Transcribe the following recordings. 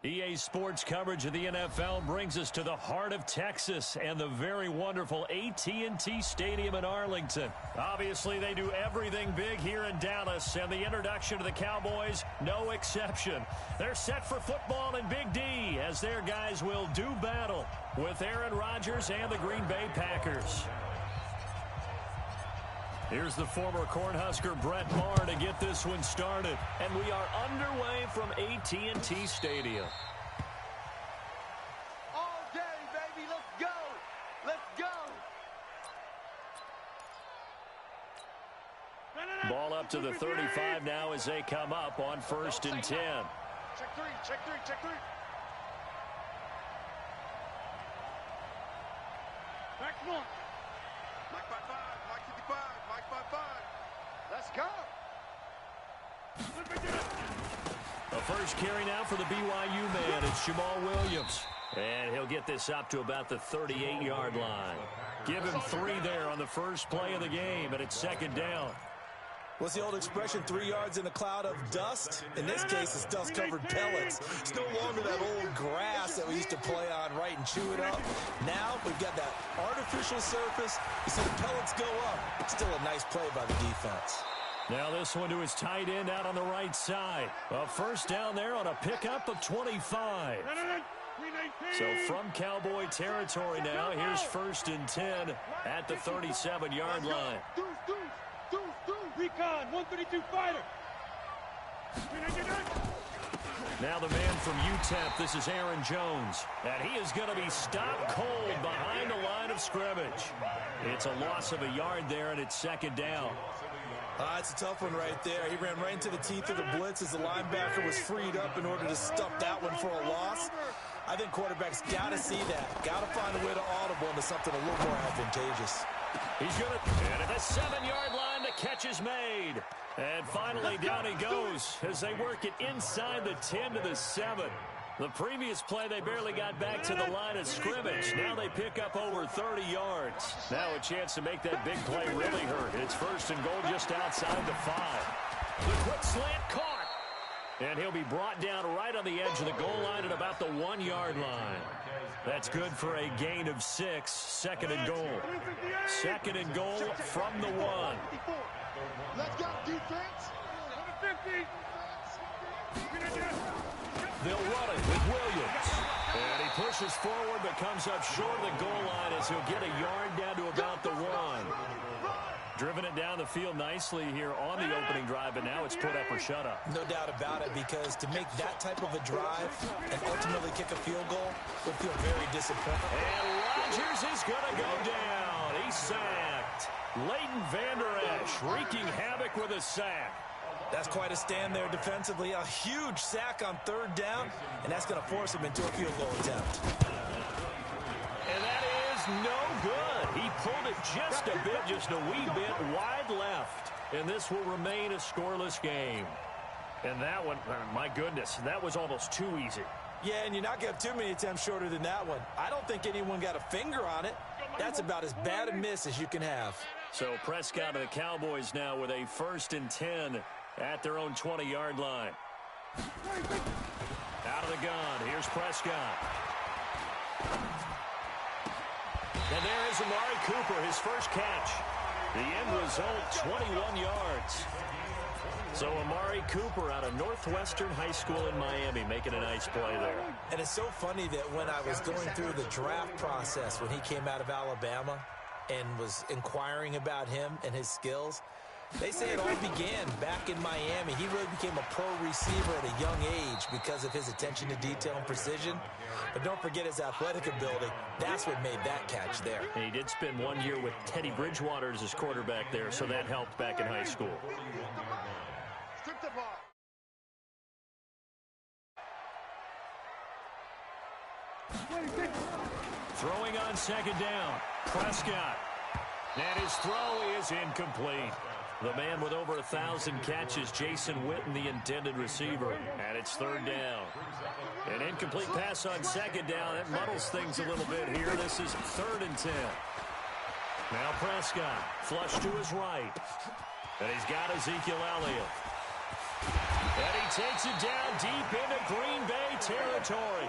EA Sports coverage of the NFL brings us to the heart of Texas and the very wonderful AT&T Stadium in Arlington. Obviously, they do everything big here in Dallas, and the introduction to the Cowboys, no exception. They're set for football in Big D as their guys will do battle with Aaron Rodgers and the Green Bay Packers. Here's the former Cornhusker Brett Maher to get this one started. And we are underway from AT&T Stadium. All day, baby. Let's go. Let's go. Ball up to the 35 now as they come up on 1st and 10. Check three, check three, check three. Back one. Mike 5-5, Mike 55, Mike 5-5. Let's go. A first carry now for the BYU man. It's Jamal Williams. And he'll get this up to about the 38-yard line. Give him 3 there on the first play of the game, and it's 2nd down. What's the old expression, 3 yards in a cloud of dust? In this case, it's dust-covered pellets. It's no longer that old grass that we used to play on, right, and chew it up. Now we've got that artificial surface. You see the pellets go up. It's still a nice play by the defense. Now this one to his tight end out on the right side. A first down there on a pickup of 25. So from Cowboy territory now, here's 1st and 10 at the 37-yard line. Recon, 132 fighter. Now the man from UTEP, this is Aaron Jones. And he is going to be stopped cold behind the line of scrimmage. It's a loss of a yard there, and it's 2nd down. It's a tough one right there. He ran right into the teeth of the blitz as the linebacker was freed up in order to stuff that one for a loss. I think quarterbacks got to see that. Got to find a way to audible into something a little more advantageous. He's going to, and at the 7-yard line, the catch is made. And finally, down he goes as they work it inside the 10 to the 7. The previous play, they barely got back to the line of scrimmage. Now they pick up over 30 yards. Now a chance to make that big play really hurt. It's 1st and goal just outside the 5. The quick slant caught. And he'll be brought down right on the edge of the goal line at about the 1-yard line. That's good for a gain of 6. 2nd and goal. 2nd and goal from the 1. Let's go, defense. 150. They'll run it with Williams. And he pushes forward but comes up short of the goal line as he'll get a yard down to about the 1. Driven it down the field nicely here on the opening drive, but now it's put up or shut up. No doubt about it, because to make that type of a drive and ultimately kick a field goal would feel very disappointing. And Rodgers is going to go down. He's sacked. Leighton Vander Esch wreaking havoc with a sack. That's quite a stand there defensively. A huge sack on 3rd down, and that's going to force him into a field goal attempt. And that is no good. He pulled it just a bit, just a wee bit wide left. And this will remain a scoreless game. And that one, my goodness, that was almost too easy. Yeah, and you're not going to have too many attempts shorter than that one. I don't think anyone got a finger on it. That's about as bad a miss as you can have. So Prescott and the Cowboys now with a 1st and 10 at their own 20-yard line. Out of the gun, here's Prescott. And there is Amari Cooper, his first catch. The end result, 21 yards. So Amari Cooper out of Northwestern High School in Miami making a nice play there. And it's so funny that when I was going through the draft process when he came out of Alabama and was inquiring about him and his skills, they say it all began back in Miami. He really became a pro receiver at a young age because of his attention to detail and precision. But don't forget his athletic ability. That's what made that catch there. And he did spend 1 year with Teddy Bridgewater as his quarterback there, so that helped back in high school. Throwing on 2nd down, Prescott. And his throw is incomplete. The man with over 1,000 catches, Jason Witten, the intended receiver. And it's 3rd down. An incomplete pass on 2nd down. That muddles things a little bit here. This is 3rd and 10. Now Prescott, flush to his right. And he's got Ezekiel Elliott. And he takes it down deep into Green Bay territory.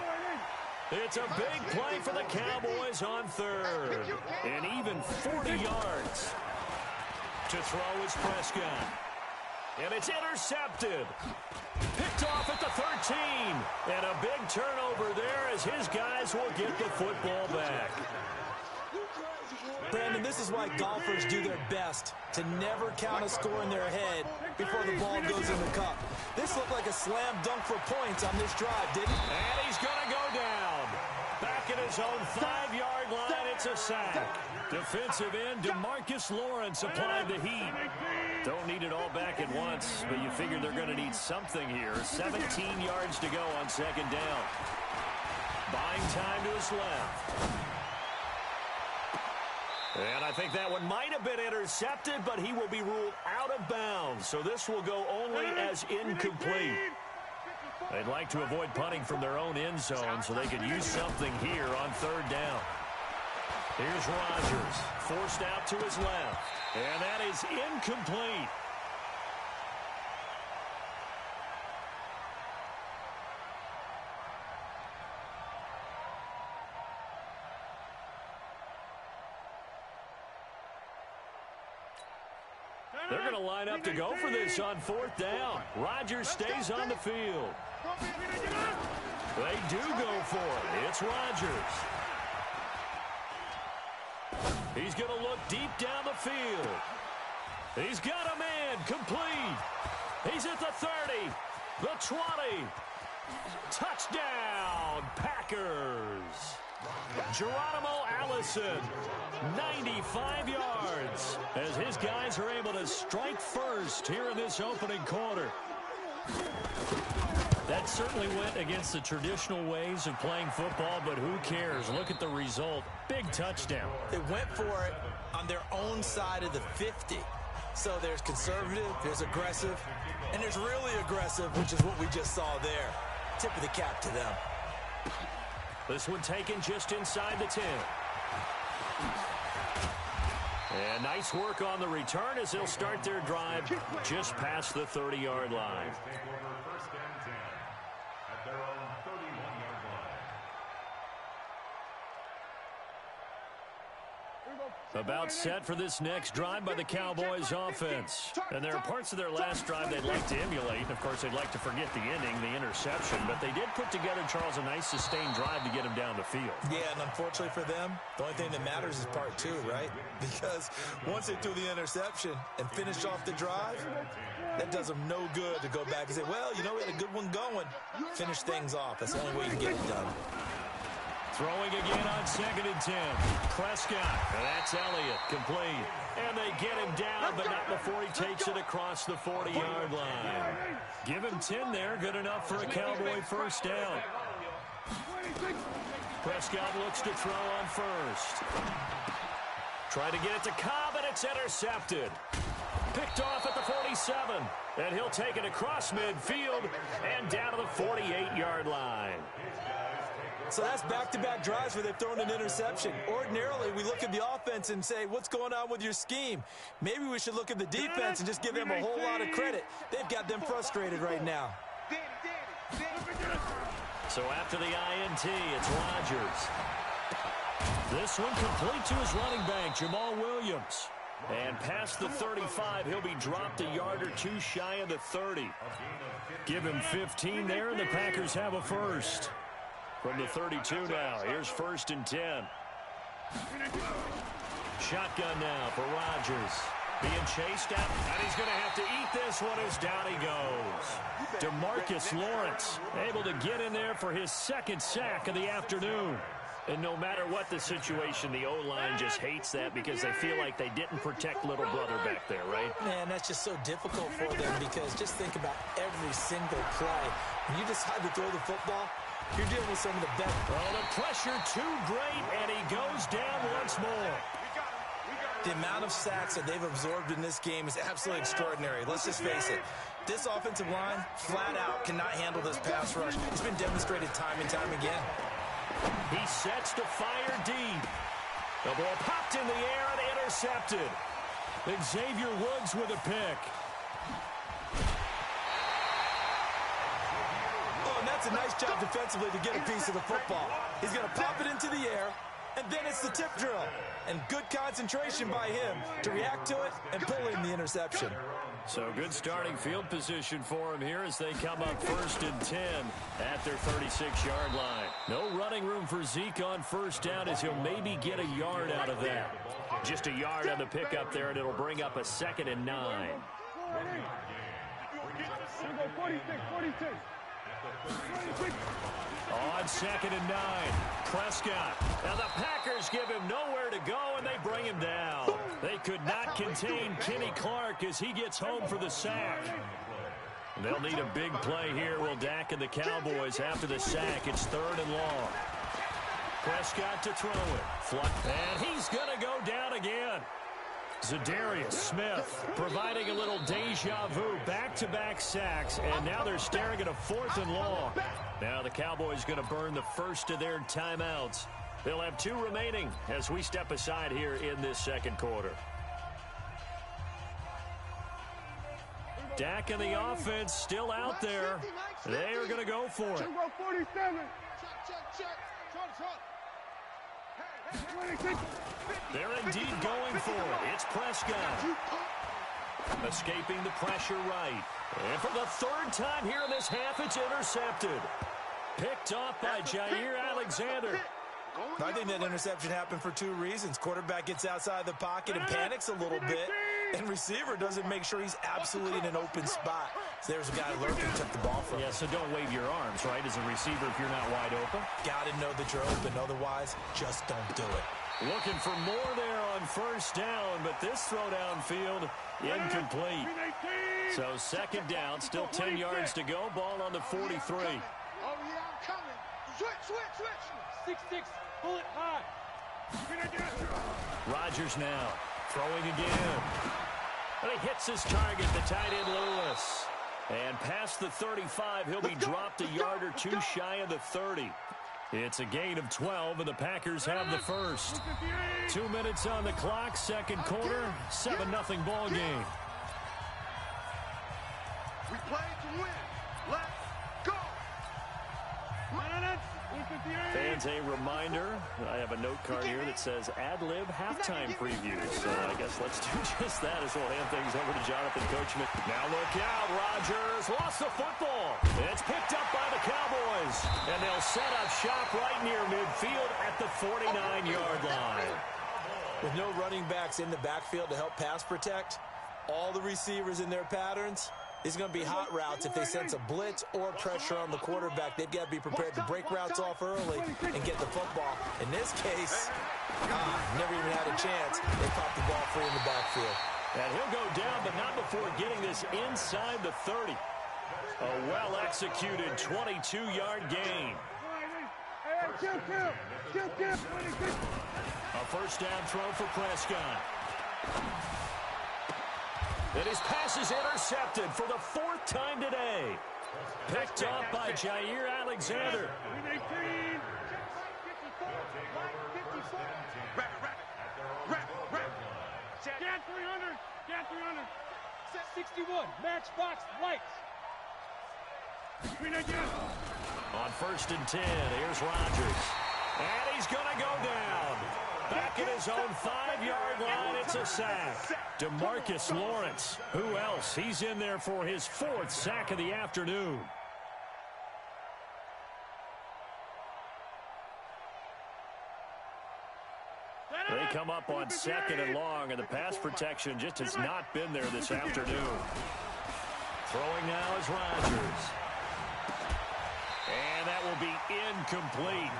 It's a big play for the Cowboys on third. And even 40 yards. To throw is Prescott. And it's intercepted. Picked off at the 13. And a big turnover there as his guys will get the football back. Brandon, this is why golfers do their best to never count a score in their head before the ball goes in the cup. This looked like a slam dunk for points on this drive, didn't it? And he's going to go down. Back at his own 5-yard line, it's a sack. Defensive end, DeMarcus Lawrence applied the heat. Don't need it all back at once, but you figure they're going to need something here. 17 yards to go on second down. Buying time to his left. And I think that one might have been intercepted, but he will be ruled out of bounds. So this will go only as incomplete. They'd like to avoid punting from their own end zone so they could use something here on third down. Here's Rodgers, forced out to his left. And that is incomplete. They're going to line up to go for this on fourth down. Rodgers stays on the field. They do go for it. It's Rodgers. He's going to look deep down the field. He's got a man complete. He's at the 30, the 20. Touchdown, Packers. Geronimo Allison, 95 yards, as his guys are able to strike first here in this opening quarter. That certainly went against the traditional ways of playing football, but who cares? Look at the result. Big touchdown. They went for it on their own side of the 50. So there's conservative, there's aggressive, and there's really aggressive, which is what we just saw there. Tip of the cap to them. This one taken just inside the 10. And nice work on the return as they'll start their drive just past the 30-yard line. About set for this next drive by the Cowboys offense. And there are parts of their last drive they'd like to emulate. And, of course, they'd like to forget the ending, the interception. But they did put together, Charles, a nice sustained drive to get him down the field. Yeah, and unfortunately for them, the only thing that matters is part two, right? Because once they threw the interception and finished off the drive, that does them no good to go back and say, well, you know, we had a good one going. Finish things off. That's the only way you can get it done. Throwing again on 2nd and 10. Prescott. And that's Elliott. Complete. And they get him down, but not before he takes it across the 40-yard line. Give him 10 there. Good enough for a Cowboy first down. Prescott looks to throw on first. Try to get it to Cobb, and it's intercepted. Picked off at the 47. And he'll take it across midfield and down to the 48-yard line. So that's back-to-back drives where they've thrown an interception. Ordinarily, we look at the offense and say, what's going on with your scheme? Maybe we should look at the defense and just give them a whole lot of credit. They've got them frustrated right now. So after the INT, it's Rodgers. This one complete to his running back, Jamal Williams. And past the 35, he'll be dropped a yard or two shy of the 30. Give him 15 there, and the Packers have a first. From the 32 now, here's 1st and 10. Shotgun now for Rodgers. Being chased out, and he's going to have to eat this one as down he goes. DeMarcus Lawrence able to get in there for his second sack of the afternoon. And no matter what the situation, the O-line just hates that because they feel like they didn't protect little brother back there, right? Man, that's just so difficult for them because just think about every single play. When you decide to throw the football, you're dealing with some of the best. Oh, the pressure too great, and he goes down once more. The amount of sacks that they've absorbed in this game is absolutely extraordinary. Let's just face it. This offensive line, flat out, cannot handle this pass rush. It's been demonstrated time and time again. He sets to fire deep. The ball popped in the air and intercepted. Xavier Woods with a pick. That's a nice job defensively to get a piece of the football. He's going to pop it into the air, and then it's the tip drill. And good concentration by him to react to it and pull in the interception. So good starting field position for him here as they come up 1st and 10 at their 36-yard line. No running room for Zeke on first down as he'll maybe get a yard out of that. Just a yard on the pickup there, and it'll bring up a 2nd and 9. On 2nd and 9, Prescott. Now the Packers give him nowhere to go, and they bring him down. They could not contain Kenny Clark as he gets home for the sack. They'll need a big play here, will Dak and the Cowboys after the sack. It's 3rd and long. Prescott to throw it. And he's going to go down again. Zadarius Smith providing a little deja vu, back-to-back sacks, and now they're staring at a 4th and long. Now the Cowboys going to burn the first of their timeouts. They'll have 2 remaining as we step aside here in this second quarter. Dak and the offense still out there. They are going to go for it. They're indeed going for it. It's Prescott. Escaping the pressure right. And for the 3rd time here in this half, it's intercepted. Picked off by Jair Alexander. I think that interception happened for 2 reasons. Quarterback gets outside the pocket and panics a little bit, and receiver doesn't make sure he's absolutely in an open spot. So there's a guy lurking and took the ball from him. Yeah, so don't wave your arms, right, as a receiver if you're not wide open. Got to know that you're open. Otherwise, just don't do it. Looking for more there on first down, but this throw downfield incomplete. So 2nd down, still 10 yards to go. Ball on the 43. Oh, yeah, I'm coming. Switch. 6-6, pull it high. Rodgers now throwing again. And he hits his target, the tight end Lewis. And past the 35, he'll be dropped a yard or 2 shy of the 30. It's a gain of 12, and the Packers have the first. 2 minutes on the clock, second quarter, 7-0 ball game. We play to win. Let's go. Fans, a reminder, I have a note card here that says ad-lib halftime preview. So I guess let's do just that as we'll hand things over to Jonathan Coachman. Now look out, Rodgers lost the football. It's picked up by the Cowboys. And they'll set up shop right near midfield at the 49-yard line. With no running backs in the backfield to help pass protect, all the receivers in their patterns, it's going to be hot routes if they sense a blitz or pressure on the quarterback. They've got to be prepared to break routes off early and get the football. In this case, never even had a chance. They popped the ball free in the backfield. And he'll go down, but not before getting this inside the 30. A well-executed 22-yard gain. A first down throw for Prescott. And his pass is intercepted for the 4th time today. Picked off by Jair Alexander. Get 300. Get 300. 61. Matchbox lights. On 1st and 10, here's Rodgers. And he's going to go down. Back at his own 5-yard line, it's a sack. DeMarcus Lawrence. Who else? He's in there for his 4th sack of the afternoon. They come up on 2nd and long, and the pass protection just has not been there this afternoon. Throwing now is Rodgers. And that will be incomplete.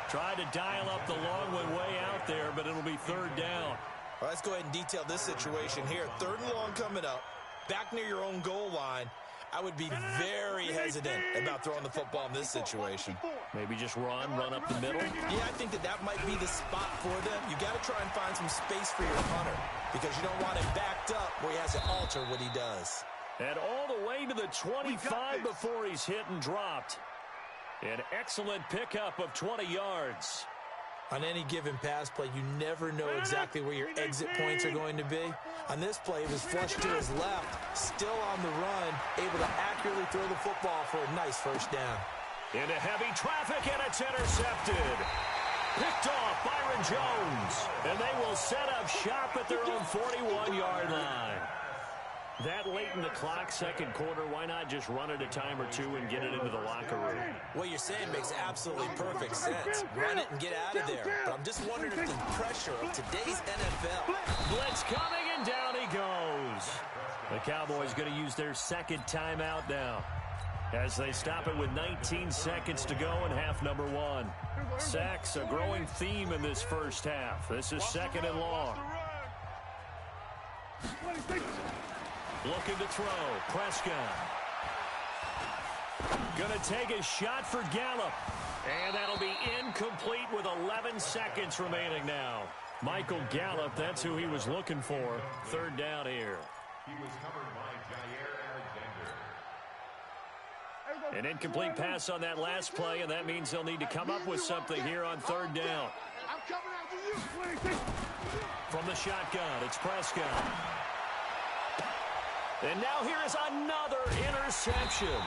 Tried to dial up the long one way out there, but it'll be 3rd down. Well, let's go ahead and detail this situation here. 3rd and long coming up, back near your own goal line. I would be very hesitant about throwing the football in this situation. Maybe just run up the middle? Yeah, I think that might be the spot for them. You got to try and find some space for your punter because you don't want him backed up where he has to alter what he does. And all the way to the 25 before he's hit and dropped. An excellent pickup of 20 yards. On any given pass play, you never know exactly where your exit points are going to be. On this play, it was flushed to his left, still on the run, able to accurately throw the football for a nice first down. Into heavy traffic, and it's intercepted. Picked off Byron Jones. And they will set up shop at their own 41-yard line. That late in the clock, second quarter, why not just run it a time or two and get it into the locker room? What you're saying makes absolutely perfect sense. Run it and get out of there. But I'm just wondering if the pressure of today's NFL. Blitz coming, and down he goes. The Cowboys going to use their second timeout now, as they stop it with 19 seconds to go in half number one. Sacks, a growing theme in this first half. This is second and long. Looking to throw. Prescott. Going to take a shot for Gallup. And that'll be incomplete with 11 seconds remaining now. Michael Gallup, that's who he was looking for. Third down here. He was covered by Jair Alexander. An incomplete pass on that last play, and that means they'll need to come up with something here on third down. From the shotgun, it's Prescott. And now here is another interception.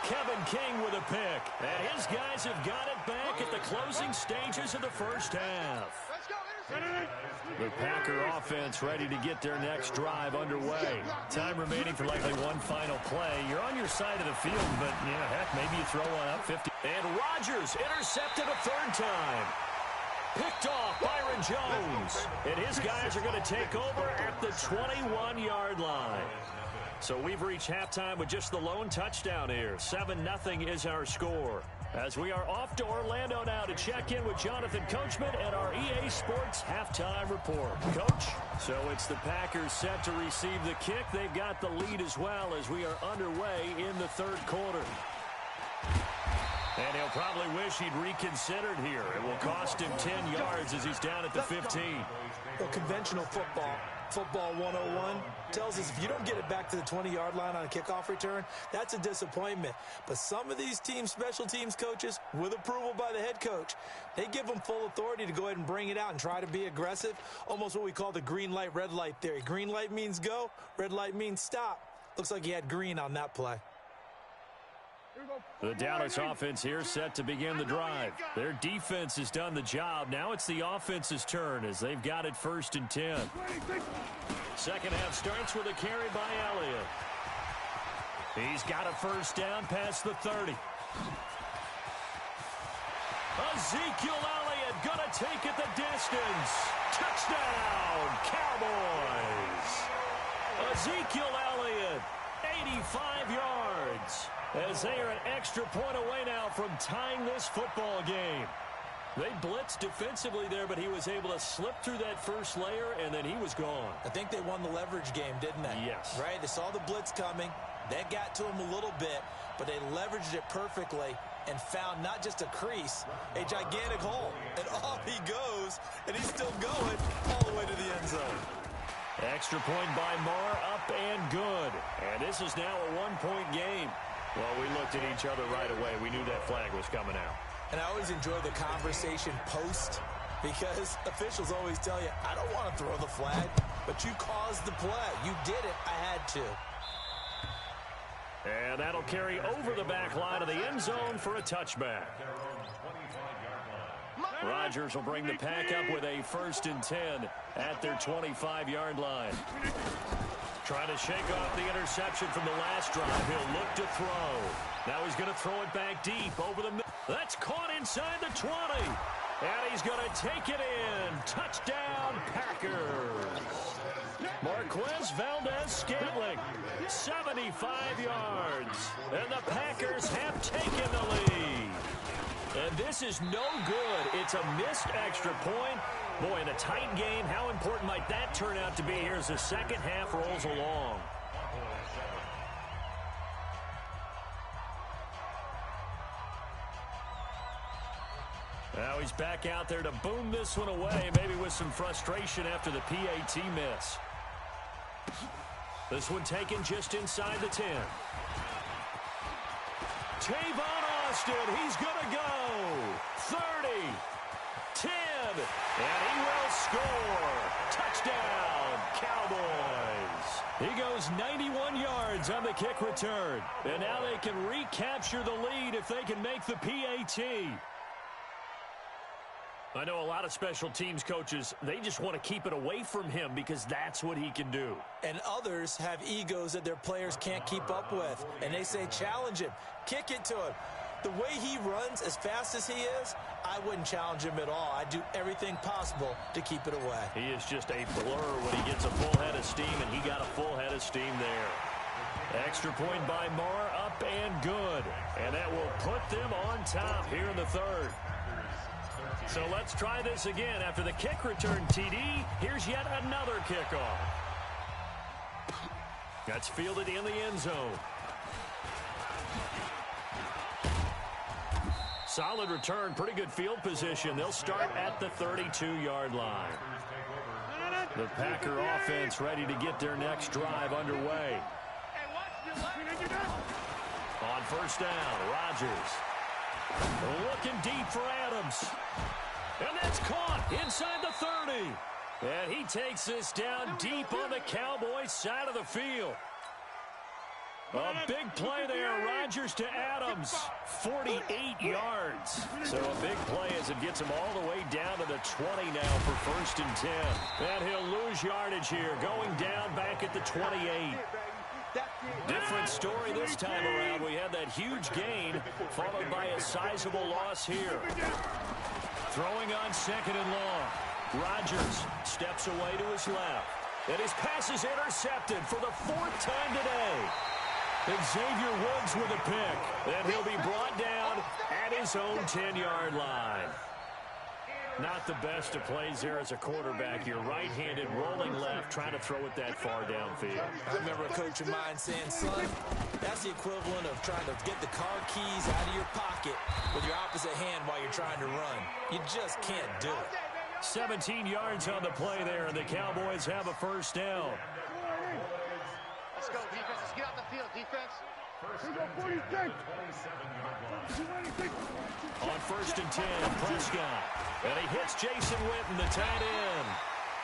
Kevin King with a pick. And his guys have got it back at the closing stages of the first half. The Packer offense ready to get their next drive underway. Time remaining for likely one final play. You're on your side of the field, but, yeah, heck, maybe you throw one up 50. And Rodgers intercepted a third time. Picked off Byron Jones. And his guys are going to take over at the 21-yard line. So we've reached halftime with just the lone touchdown here. 7-0 is our score. As we are off to Orlando now to check in with Jonathan Coachman and our EA Sports halftime report. Coach, so it's the Packers set to receive the kick. They've got the lead as well as we are underway in the third quarter. And he'll probably wish he'd reconsidered here. It will cost him 10 yards as he's down at the 15. Well, conventional football 101 tells us if you don't get it back to the 20-yard line on a kickoff return, that's a disappointment. But some of these team special teams coaches, with approval by the head coach, they give them full authority to go ahead and bring it out and try to be aggressive, almost what we call the green light, red light theory. Green light means go, red light means stop. Looks like he had green on that play. The Dallas offense here set to begin the drive. Their defense has done the job. Now it's the offense's turn as they've got it 1st and 10. Second half starts with a carry by Elliott. He's got a first down past the 30. Ezekiel Elliott going to take it the distance. Touchdown, Cowboys. Ezekiel Elliott, 85 yards. As they are an extra point away now from tying this football game. They blitzed defensively there, but he was able to slip through that first layer, and then he was gone. I think they won the leverage game, didn't they? Yes. Right? They saw the blitz coming. That got to him a little bit, but they leveraged it perfectly and found not just a crease, a gigantic hole. And off he goes, and he's still going all the way to the end zone. Extra point by Marr, up and good. And this is now a one-point game. Well, we looked at each other right away. We knew that flag was coming out. And I always enjoy the conversation post because officials always tell you, I don't want to throw the flag, but you caused the play. You did it. I had to. And that'll carry over the back line of the end zone for a touchback. Rodgers will bring the Pack up with a 1st and 10 at their 25-yard line. Trying to shake off the interception from the last drive. He'll look to throw. Now he's going to throw it back deep over the middle. That's caught inside the 20. And he's going to take it in. Touchdown, Packers. Marquez Valdez-Scantling, 75 yards. And the Packers have taken the lead. And this is no good. It's a missed extra point. Boy, in a tight game, how important might that turn out to be here as the second half rolls along? Now he's back out there to boom this one away, maybe with some frustration after the PAT miss. This one taken just inside the 10. Tavon Austin, he's going to go. 30, 10, and he will score. Touchdown, Cowboys. He goes 91 yards on the kick return. And now they can recapture the lead if if they can make the PAT. I know a lot of special teams coaches, they just want to keep it away from him because that's what he can do. And others have egos that their players can't keep up with. And they say, challenge him, kick it to him. The way he runs as fast as he is, I wouldn't challenge him at all. I'd do everything possible to keep it away. He is just a blur when he gets a full head of steam, and he got a full head of steam there. Extra point by Marr, up and good. And that will put them on top here in the third. So let's try this again. After the kick return TD, here's yet another kickoff. That's fielded in the end zone. Solid return, pretty good field position. They'll start at the 32-yard line. The Packer offense ready to get their next drive underway. On first down, Rodgers. Looking deep for Adams. And that's caught inside the 30. And he takes this down deep on the Cowboys side of the field. A big play there, Rodgers to Adams, 48 yards. So a big play as it gets him all the way down to the 20 now for first and 10. And he'll lose yardage here, going down back at the 28. Different story this time around. We had that huge gain, followed by a sizable loss here. Throwing on second and long. Rodgers steps away to his left. And his pass is intercepted for the fourth time today. Xavier Woods with a pick. Then he'll be brought down at his own 10-yard line. Not the best of plays there as a quarterback. You're right-handed, rolling left, trying to throw it that far downfield. I remember a coach of mine saying, son, that's the equivalent of trying to get the car keys out of your pocket with your opposite hand while you're trying to run. You just can't do it. 17 yards on the play there, and the Cowboys have a first down. Let's go, defense. Let's get out the field, defense. On first and 10, Prescott. And he hits Jason Witten, the tight end.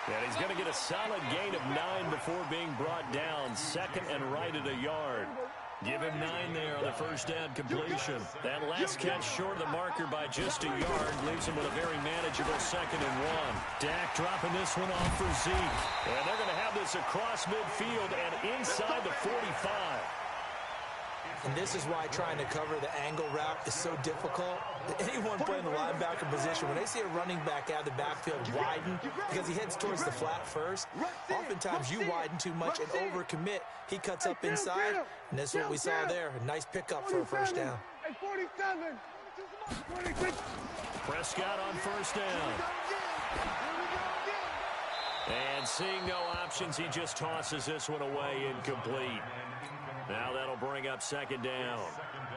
And he's going to get a solid gain of 9 before being brought down. Second and right at a yard. Give him 9 there on the first down completion. That last catch short of the marker by just a yard leaves him with a very manageable second and 1. Dak dropping this one off for Zeke. And they're going to have this across midfield and inside the 45. And this is why trying to cover the angle route is so difficult. Anyone playing the linebacker position, when they see a running back out of the backfield widen because he heads towards the flat first, oftentimes you widen too much and overcommit. He cuts up inside, and that's what we saw there. A nice pickup for a first down. Prescott on first down. And seeing no options, he just tosses this one away incomplete. Now that'll bring up second down.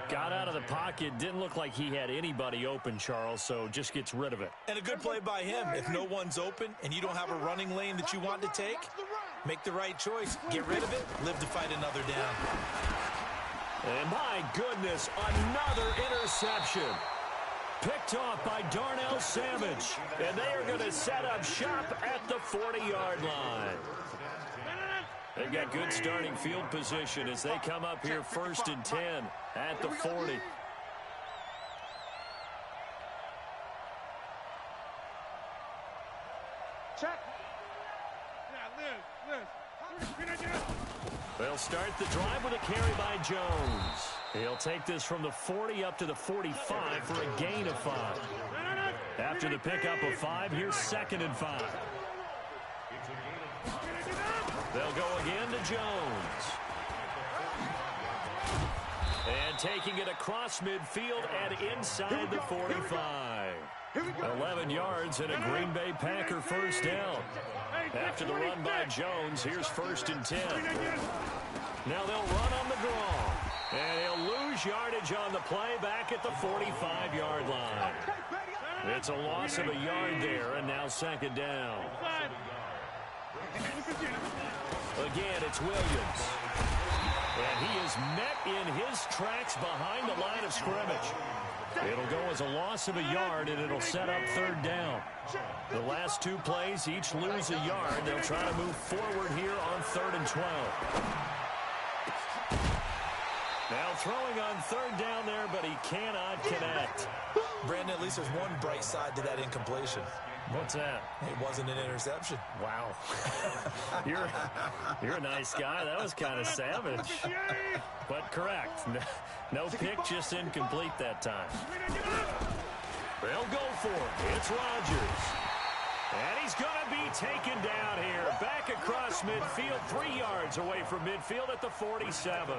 Got out of the pocket. Didn't look like he had anybody open, Charles, so just gets rid of it. And a good play by him. If no one's open and you don't have a running lane that you want to take, make the right choice. Get rid of it. Live to fight another down. And my goodness, another interception. Picked off by Darnell Savage. And they are going to set up shop at the 40-yard line. They've got good starting field position as they come up here first and 10 at the 40. Check. They'll start the drive with a carry by Jones. He'll take this from the 40 up to the 45 for a gain of 5. After the pickup of 5, here's second and 5. They'll go again to Jones. And taking it across midfield and inside the 45. 11 yards and a Green Bay Packer first down. After the run by Jones, here's first and 10. Now they'll run on the draw. And he'll lose yardage on the play back at the 45-yard line. It's a loss of a yard there, and now second down. Again, it's Williams. And he is met in his tracks behind the line of scrimmage. It'll go as a loss of a yard, and it'll set up third down. The last two plays each lose a yard. They'll try to move forward here on third and 12. Now throwing on third down there, but he cannot connect. Brandon, at least there's one bright side to that incompletion. What's that? It wasn't an interception. Wow. You're a nice guy. That was kind of savage. But correct. No pick, just incomplete that time. They'll go for it. It's Rodgers. And he's going to be taken down here. Back across midfield, 3 yards away from midfield at the 47.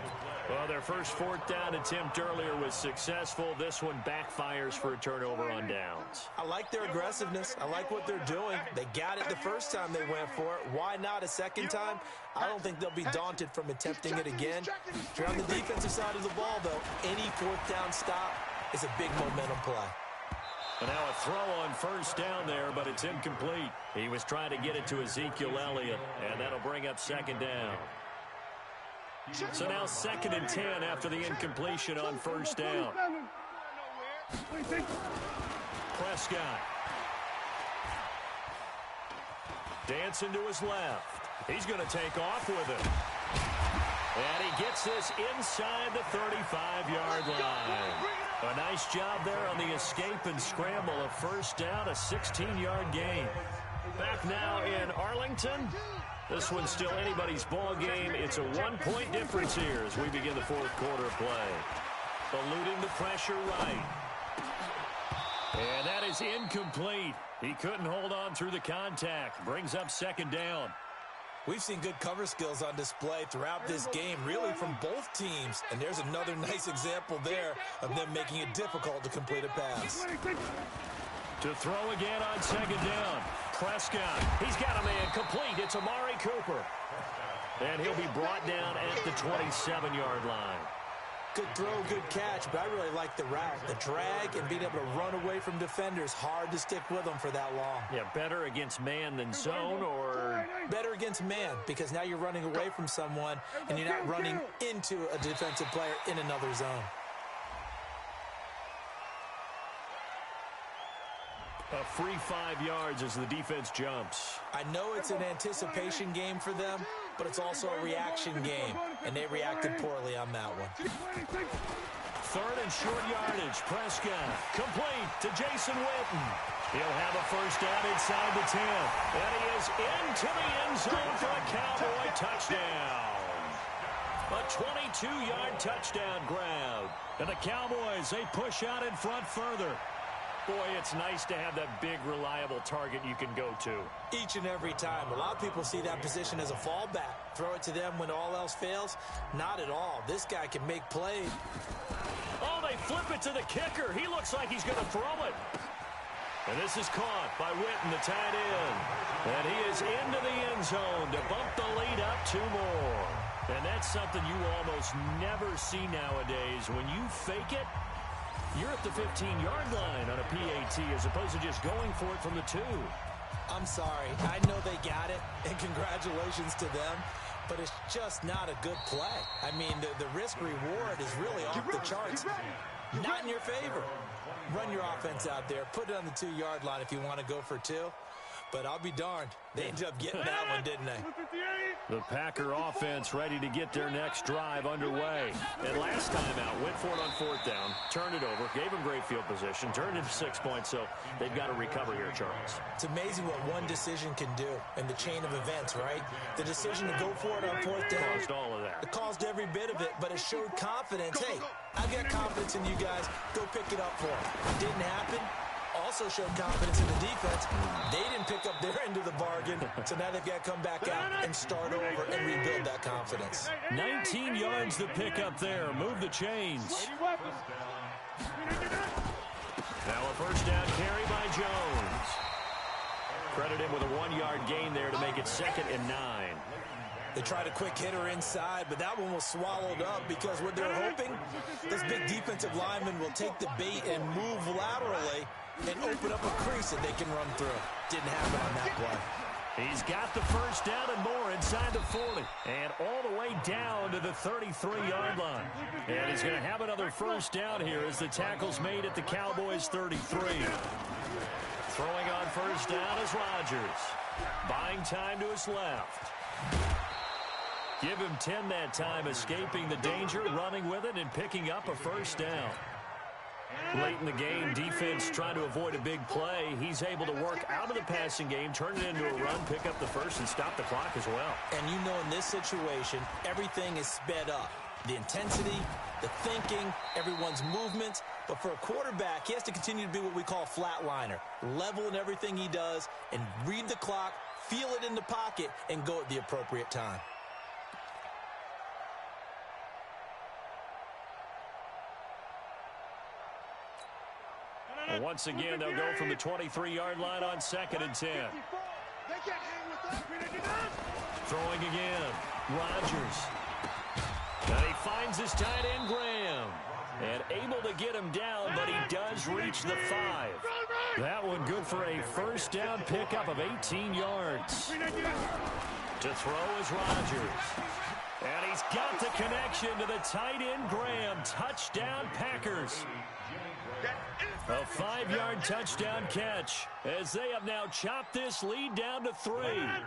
Well, their first fourth down attempt earlier was successful. This one backfires for a turnover on downs. I like their aggressiveness. I like what they're doing. They got it the first time they went for it. Why not a second time? I don't think they'll be daunted from attempting it again. If you're on the defensive side of the ball, though, any fourth down stop is a big momentum play. And now a throw on first down there, but it's incomplete. He was trying to get it to Ezekiel Elliott, and that'll bring up second down. So now 2nd and 10 after the incompletion on first down. Prescott. Dancing to his left. He's going to take off with it. And he gets this inside the 35-yard line. A nice job there on the escape and scramble. A first down, a 16-yard gain. Back now in Arlington. This one's still anybody's ball game. It's a 1-point difference here as we begin the fourth quarter play. Eluding the pressure right. And that is incomplete. He couldn't hold on through the contact. Brings up second down. We've seen good cover skills on display throughout this game, really from both teams. And there's another nice example there of them making it difficult to complete a pass. To throw again on second down. Prescott. He's got a man complete. It's Amari Cooper. And he'll be brought down at the 27-yard line. Good throw, good catch, but I really like the route. The drag and being able to run away from defenders. Hard to stick with them for that long. Yeah, better against man than zone, or? Better against man, because now you're running away from someone and you're not running into a defensive player in another zone. A free 5 yards as the defense jumps. I know it's an anticipation game for them, but it's also a reaction game, and they reacted poorly on that one. 3rd and short yardage. Prescott complete to Jason Witten. He'll have a first down inside the 10. And he is into the end zone for a Cowboy touchdown. A 22-yard touchdown grab. And the Cowboys, they push out in front further. Boy, it's nice to have that big, reliable target you can go to. Each and every time. A lot of people see that position as a fallback. Throw it to them when all else fails? Not at all. This guy can make plays. Oh, they flip it to the kicker. He looks like he's going to throw it. And this is caught by Witten, the tight end. And he is into the end zone to bump the lead up 2 more. And that's something you almost never see nowadays. When you fake it, you're at the 15-yard line on a PAT as opposed to just going for it from the 2. I'm sorry. I know they got it, and congratulations to them, but it's just not a good play. I mean, the risk-reward is really off the charts. Not in your favor. Run your offense out there. Put it on the 2-yard line if you want to go for 2. But I'll be darned. They ended up getting that one, didn't they? The Packer offense ready to get their next drive underway. And last time out, went for it on 4th down, turned it over, gave them great field position, turned it to 6 points, so they've got to recover here, Charles. It's amazing what one decision can do in the chain of events, right? The decision to go for it on 4th down. Caused all of that. It caused every bit of it, but it showed confidence. Hey, I've got confidence in you guys. Go pick it up for it. Didn't happen. Also showed confidence in the defense. They didn't pick up their end of the bargain, so now they've got to come back out and start over and rebuild that confidence. 19 yards to pick up there. Move the chains. Now a first down carry by Jones. Credit him with a 1-yard gain there to make it 2nd and 9. They tried a quick hitter inside, but that one was swallowed up because what they're hoping, this big defensive lineman will take the bait and move laterally and open up a crease that they can run through. Didn't happen on that play. He's got the first down and more inside the 40. And all the way down to the 33-yard line. And he's going to have another first down here as the tackle's made at the Cowboys' 33. Throwing on first down is Rodgers. Buying time to his left. Give him 10 that time, escaping the danger, running with it, and picking up a first down. Late in the game, defense trying to avoid a big play. He's able to work out of the passing game, turn it into a run, pick up the first, and stop the clock as well. And you know in this situation, everything is sped up. The intensity, the thinking, everyone's movements. But for a quarterback, he has to continue to be what we call a flatliner. Level in everything he does and read the clock, feel it in the pocket, and go at the appropriate time. And once again, they'll go from the 23-yard line on 2nd and 10. Throwing again. Rodgers. And he finds his tight end, Graham. And able to get him down, but he does reach the 5. That one good for a first down pickup of 18 yards. To throw is Rodgers. And he's got the connection to the tight end, Graham. Touchdown, Packers. A 5-yard touchdown catch as they have now chopped this lead down to 3.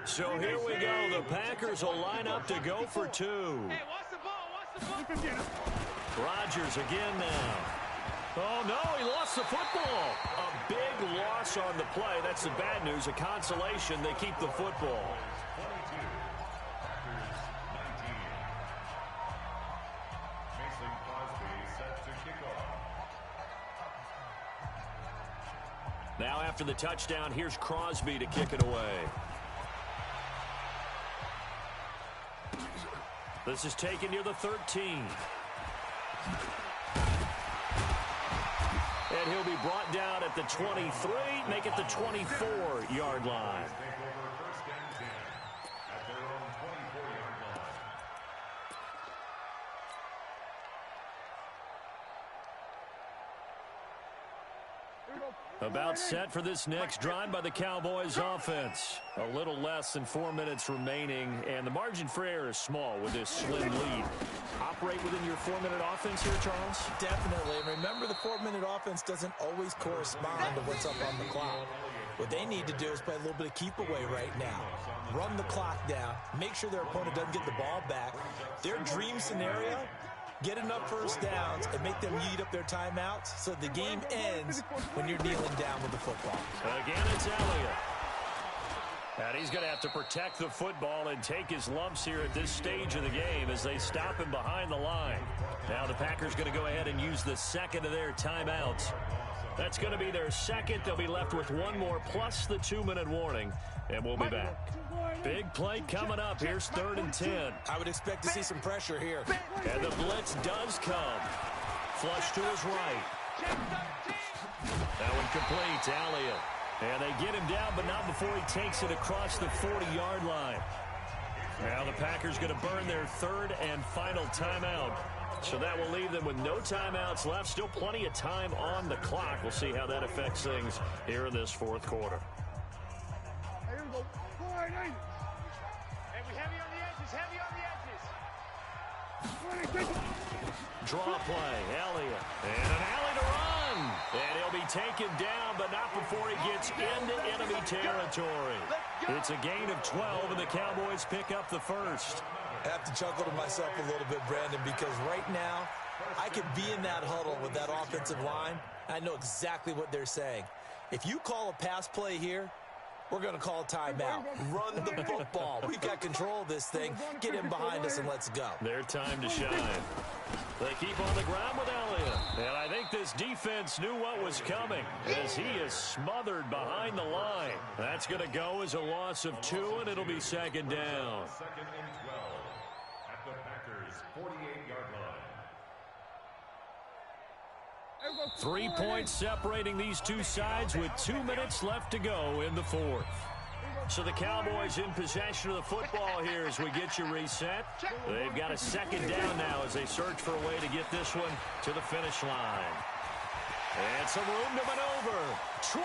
So here we go. The Packers will line up to go for 2. Hey, watch the ball. Rodgers again now. Oh, no, he lost the football. A big loss on the play. That's the bad news. A consolation, they keep the football. Now after the touchdown, here's Crosby to kick it away. This is taken near the 13. And he'll be brought down at the 23, make it the 24-yard line. About set for this next drive by the Cowboys offense. A little less than 4 minutes remaining, and the margin for error is small with this slim lead. Operate within your 4-minute offense here, Charles? Definitely. And remember, the 4-minute offense doesn't always correspond to what's up on the clock. What they need to do is play a little bit of keep away right now. Run the clock down. Make sure their opponent doesn't get the ball back. Their dream scenario, get enough first downs and make them eat up their timeouts so the game ends when you're kneeling down with the football. Again, it's Elliott. And he's going to have to protect the football and take his lumps here at this stage of the game as they stop him behind the line. Now the Packers going to go ahead and use the second of their timeouts. That's going to be their second. They'll be left with one more plus the 2-minute warning, and we'll be back. Big play coming up. Here's 3rd and 10. I would expect to see some pressure here. And the blitz does come. Flush to his right. That one complete to Elliott. And they get him down, but not before he takes it across the 40-yard line. Now the Packers going to burn their 3rd and final timeout. So that will leave them with no timeouts left. Still plenty of time on the clock. We'll see how that affects things here in this 4th quarter. Here we go. Hey, we heavy on the edges. Heavy on the edges. Draw play. Elliott. And an alley to run. And he'll be taken down, but not before he gets into enemy territory. It's a gain of 12, and the Cowboys pick up the first. I have to chuckle to myself a little bit, Brandon, because right now I could be in that huddle with that offensive line. I know exactly what they're saying. If you call a pass play here, we're going to call a timeout. Run the football. We've got control of this thing. Get him behind us and let's go. Their time to shine. They keep on the ground with Elliott. And I think this defense knew what was coming as he is smothered behind the line. That's going to go as a loss of 2, and it'll be 2nd down. 2nd and 12 at the Packers' 48-yard line. 3 points separating these two sides with 2 minutes left to go in the 4th. So the Cowboys in possession of the football here as we get you reset. They've got a 2nd down now as they search for a way to get this one to the finish line. And some room to maneuver. 20.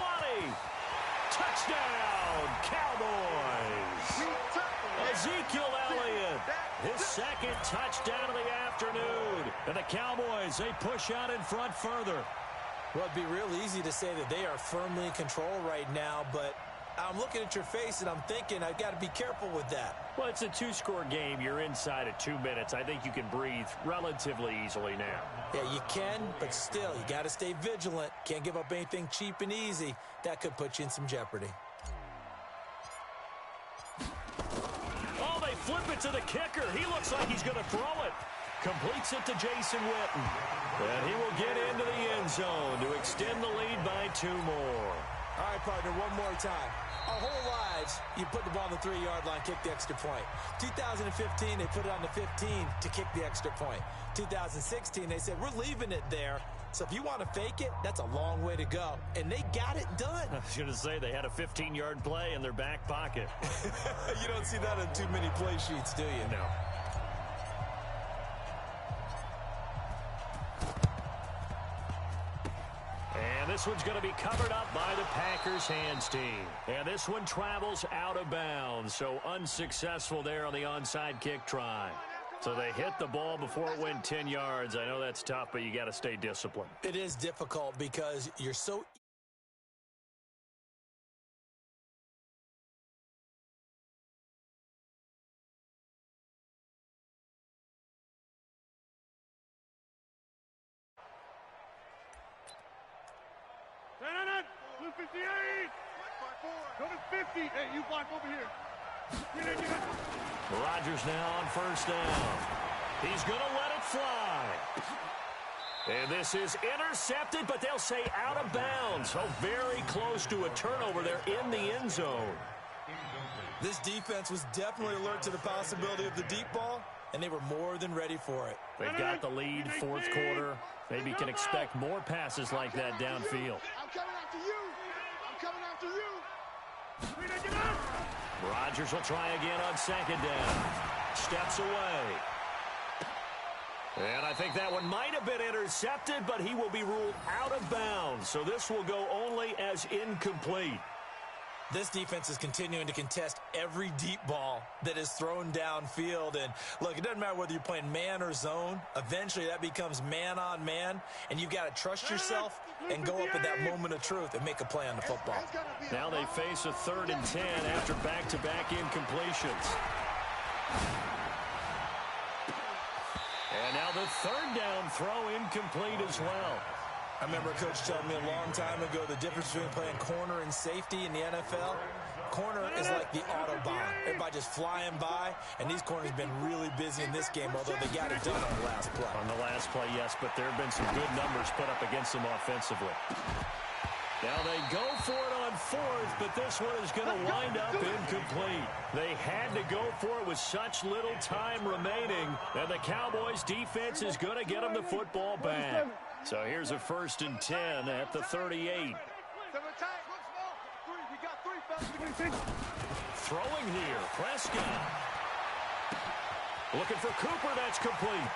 Touchdown, Cowboys. Ezekiel Elliott, his 2nd touchdown of the afternoon. And the Cowboys, they push out in front further. Well, it'd be real easy to say that they are firmly in control right now, but I'm looking at your face, and I'm thinking I've got to be careful with that. Well, it's a two-score game. You're inside at 2 minutes. I think you can breathe relatively easily now. Yeah, you can, but still, you got to stay vigilant. Can't give up anything cheap and easy. That could put you in some jeopardy. Oh, they flip it to the kicker. He looks like he's going to throw it. Completes it to Jason Witten. And he will get into the end zone to extend the lead by 2 more. All right, partner, one more time. Our whole lives, you put the ball on the 3-yard line, kick the extra point. 2015, they put it on the 15 to kick the extra point. 2016, they said, we're leaving it there. So if you want to fake it, that's a long way to go. And they got it done. I was going to say they had a 15-yard play in their back pocket. You don't see that on too many play sheets, do you? No. And this one's going to be covered up by the Packers hands team. And this one travels out of bounds. So unsuccessful there on the onside kick try. So they hit the ball before it went 10 yards. I know that's tough, but you got to stay disciplined. It is difficult because you're so... Blue 58. Go to 50. Hey, you block over here. Rodgers now on first down. He's going to let it fly. And this is intercepted, but they'll say out of bounds. So very close to a turnover there in the end zone. This defense was definitely alert to the possibility of the deep ball, and they were more than ready for it. They've got the lead, fourth quarter. Maybe can expect more passes like that downfield. I'm coming after you. I'm coming after you. Rodgers will try again on second down. Steps away. And I think that one might have been intercepted, but he will be ruled out of bounds. So this will go only as incomplete. This defense is continuing to contest every deep ball that is thrown downfield. And, look, it doesn't matter whether you're playing man or zone. Eventually, that becomes man-on-man, and you've got to trust yourself and go up at that moment of truth and make a play on the football. Now they face a 3rd and 10 after back-to-back incompletions. And now the 3rd down throw incomplete as well. I remember a coach telling me a long time ago the difference between playing corner and safety in the NFL. Corner is like the Autobahn. Everybody just flying by, and these corners have been really busy in this game, although they got it done on the last play. On the last play, yes, but there have been some good numbers put up against them offensively. Now they go for it on 4th, but this one is going to wind up incomplete. They had to go for it with such little time remaining, and the Cowboys' defense is going to get them the football back. So here's a 1st and 10 at the 38. Throwing here, Prescott. Looking for Cooper, that's complete.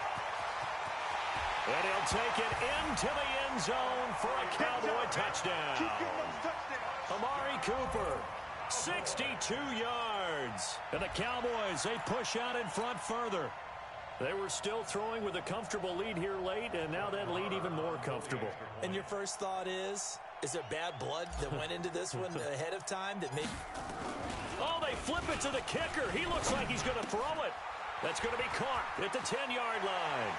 And he'll take it into the end zone for a Cowboy touchdown. Amari Cooper, 62 yards. And the Cowboys, they push out in front further. They were still throwing with a comfortable lead here late, and now that lead even more comfortable. And your first thought is there bad blood that went into this one ahead of time that made... Oh, they flip it to the kicker. He looks like he's going to throw it. That's going to be caught at the 10-yard line.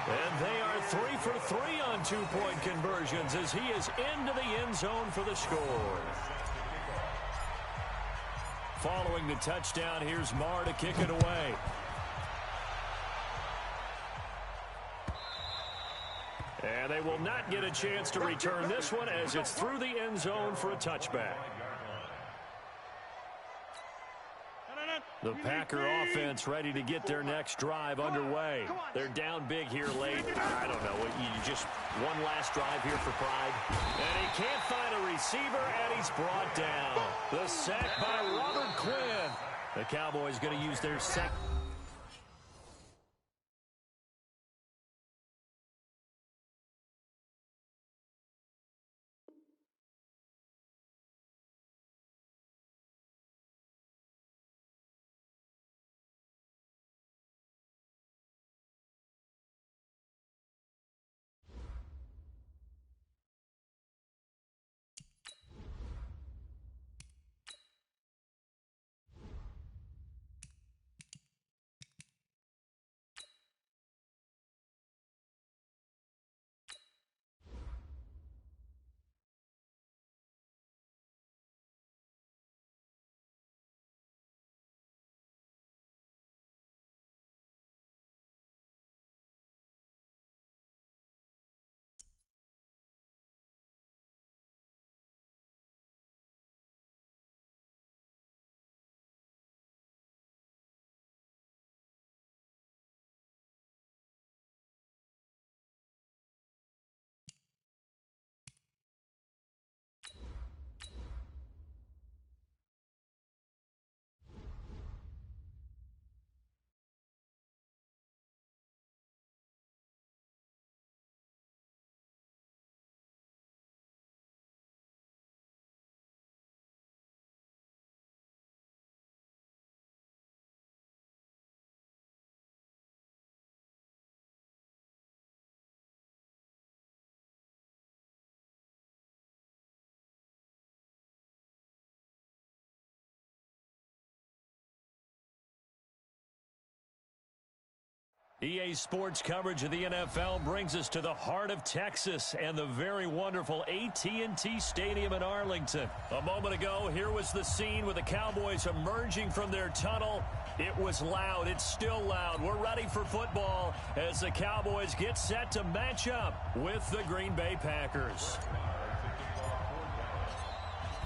And they are 3 for 3 on 2-point conversions as he is into the end zone for the score. Following the touchdown, here's Marr to kick it away. And they will not get a chance to return this one as it's through the end zone for a touchback. The Packer offense ready to get their next drive underway. They're down big here late. I don't know. You just one last drive here for pride. And he can't find a receiver, and he's brought down. The sack by Robert Quinn. The Cowboys going to use their second. EA Sports coverage of the NFL brings us to the heart of Texas and the very wonderful AT&T Stadium in Arlington. A moment ago, here was the scene with the Cowboys emerging from their tunnel. It was loud. It's still loud. We're ready for football as the Cowboys get set to match up with the Green Bay Packers.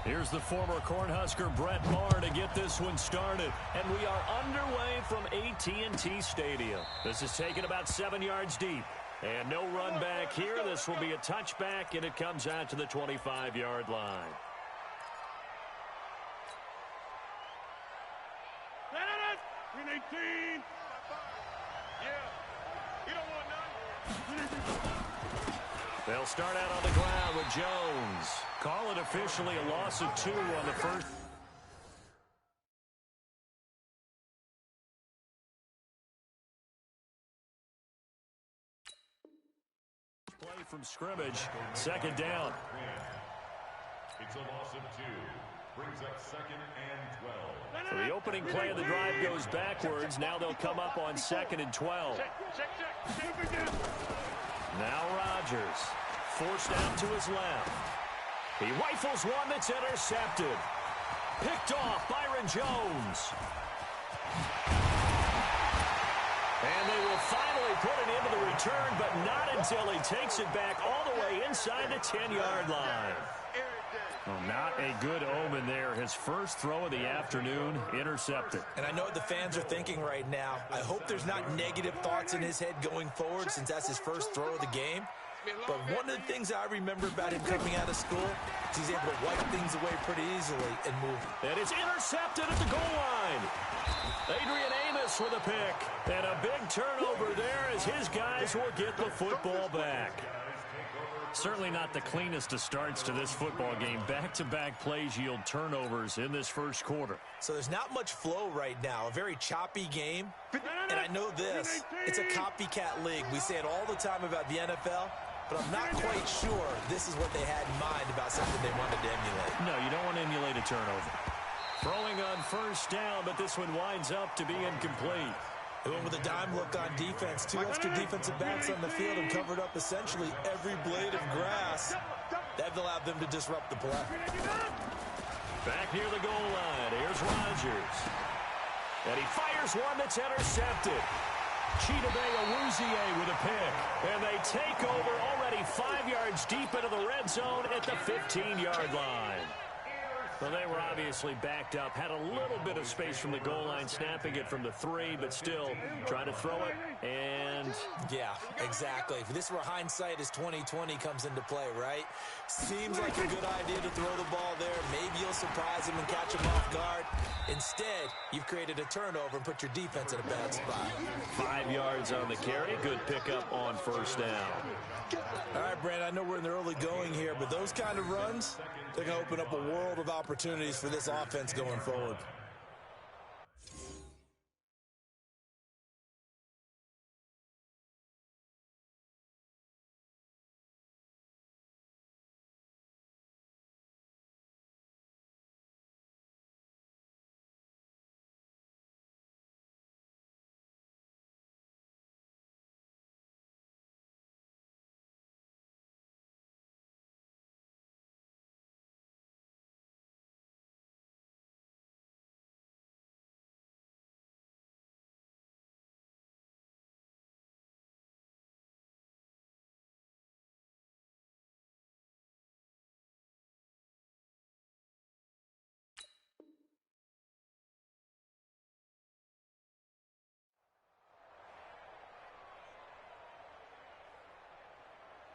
Here's the former Cornhusker Brett Maher to get this one started. And we are underway from AT&T Stadium. This is taken about 7 yards deep. And no run back here. This will be a touchback, and it comes out to the 25-yard line. Green 18. Yeah. You don't want none. They'll start out on the ground with Jones. Call it officially a loss of 2 on the first. Play from scrimmage. Second down. It's a loss of 2. Brings up 2nd and 12. So the opening play of the drive goes backwards. Now they'll come up on 2nd and 12. Now Rodgers. Forced out to his left. He rifles one that's intercepted. Picked off Byron Jones. And they will finally put it into the return, but not until he takes it back all the way inside the 10-yard line. Well, not a good omen there. His first throw of the afternoon intercepted. And I know what the fans are thinking right now. I hope there's not negative thoughts in his head going forward since that's his first throw of the game. But one of the things I remember about him coming out of school is he's able to wipe things away pretty easily and move. And it's intercepted at the goal line. Adrian Amos with a pick. And a big turnover there as his guys will get the football back. Certainly not the cleanest of starts to this football game. Back-to-back plays yield turnovers in this first quarter. So there's not much flow right now. A very choppy game. And I know this. It's a copycat league. We say it all the time about the NFL. But I'm not quite sure this is what they had in mind about something they wanted to emulate. No, you don't want to emulate a turnover. Throwing on first down, but this one winds up to be incomplete. They went with a dime look on defense. 2 extra defensive backs on the field and covered up essentially every blade of grass. That allowed them to disrupt the play. Back near the goal line. Here's Rodgers. And he fires one that's intercepted. Chidobe Awuzie with a pick. And they take over already 5 yards deep into the red zone at the 15-yard line. Well, they were obviously backed up. Had a little bit of space from the goal line, snapping it from the 3, but still trying to throw it. And yeah, exactly. If this were hindsight as 2020 comes into play, right? Seems like a good idea to throw the ball there. Maybe you'll surprise him and catch him off guard. Instead, you've created a turnover and put your defense in a bad spot. 5 yards on the carry. Good pickup on first down. All right, Brand, I know we're in the early going here, but those kind of runs, they're going to open up a world of opportunities for this offense going forward.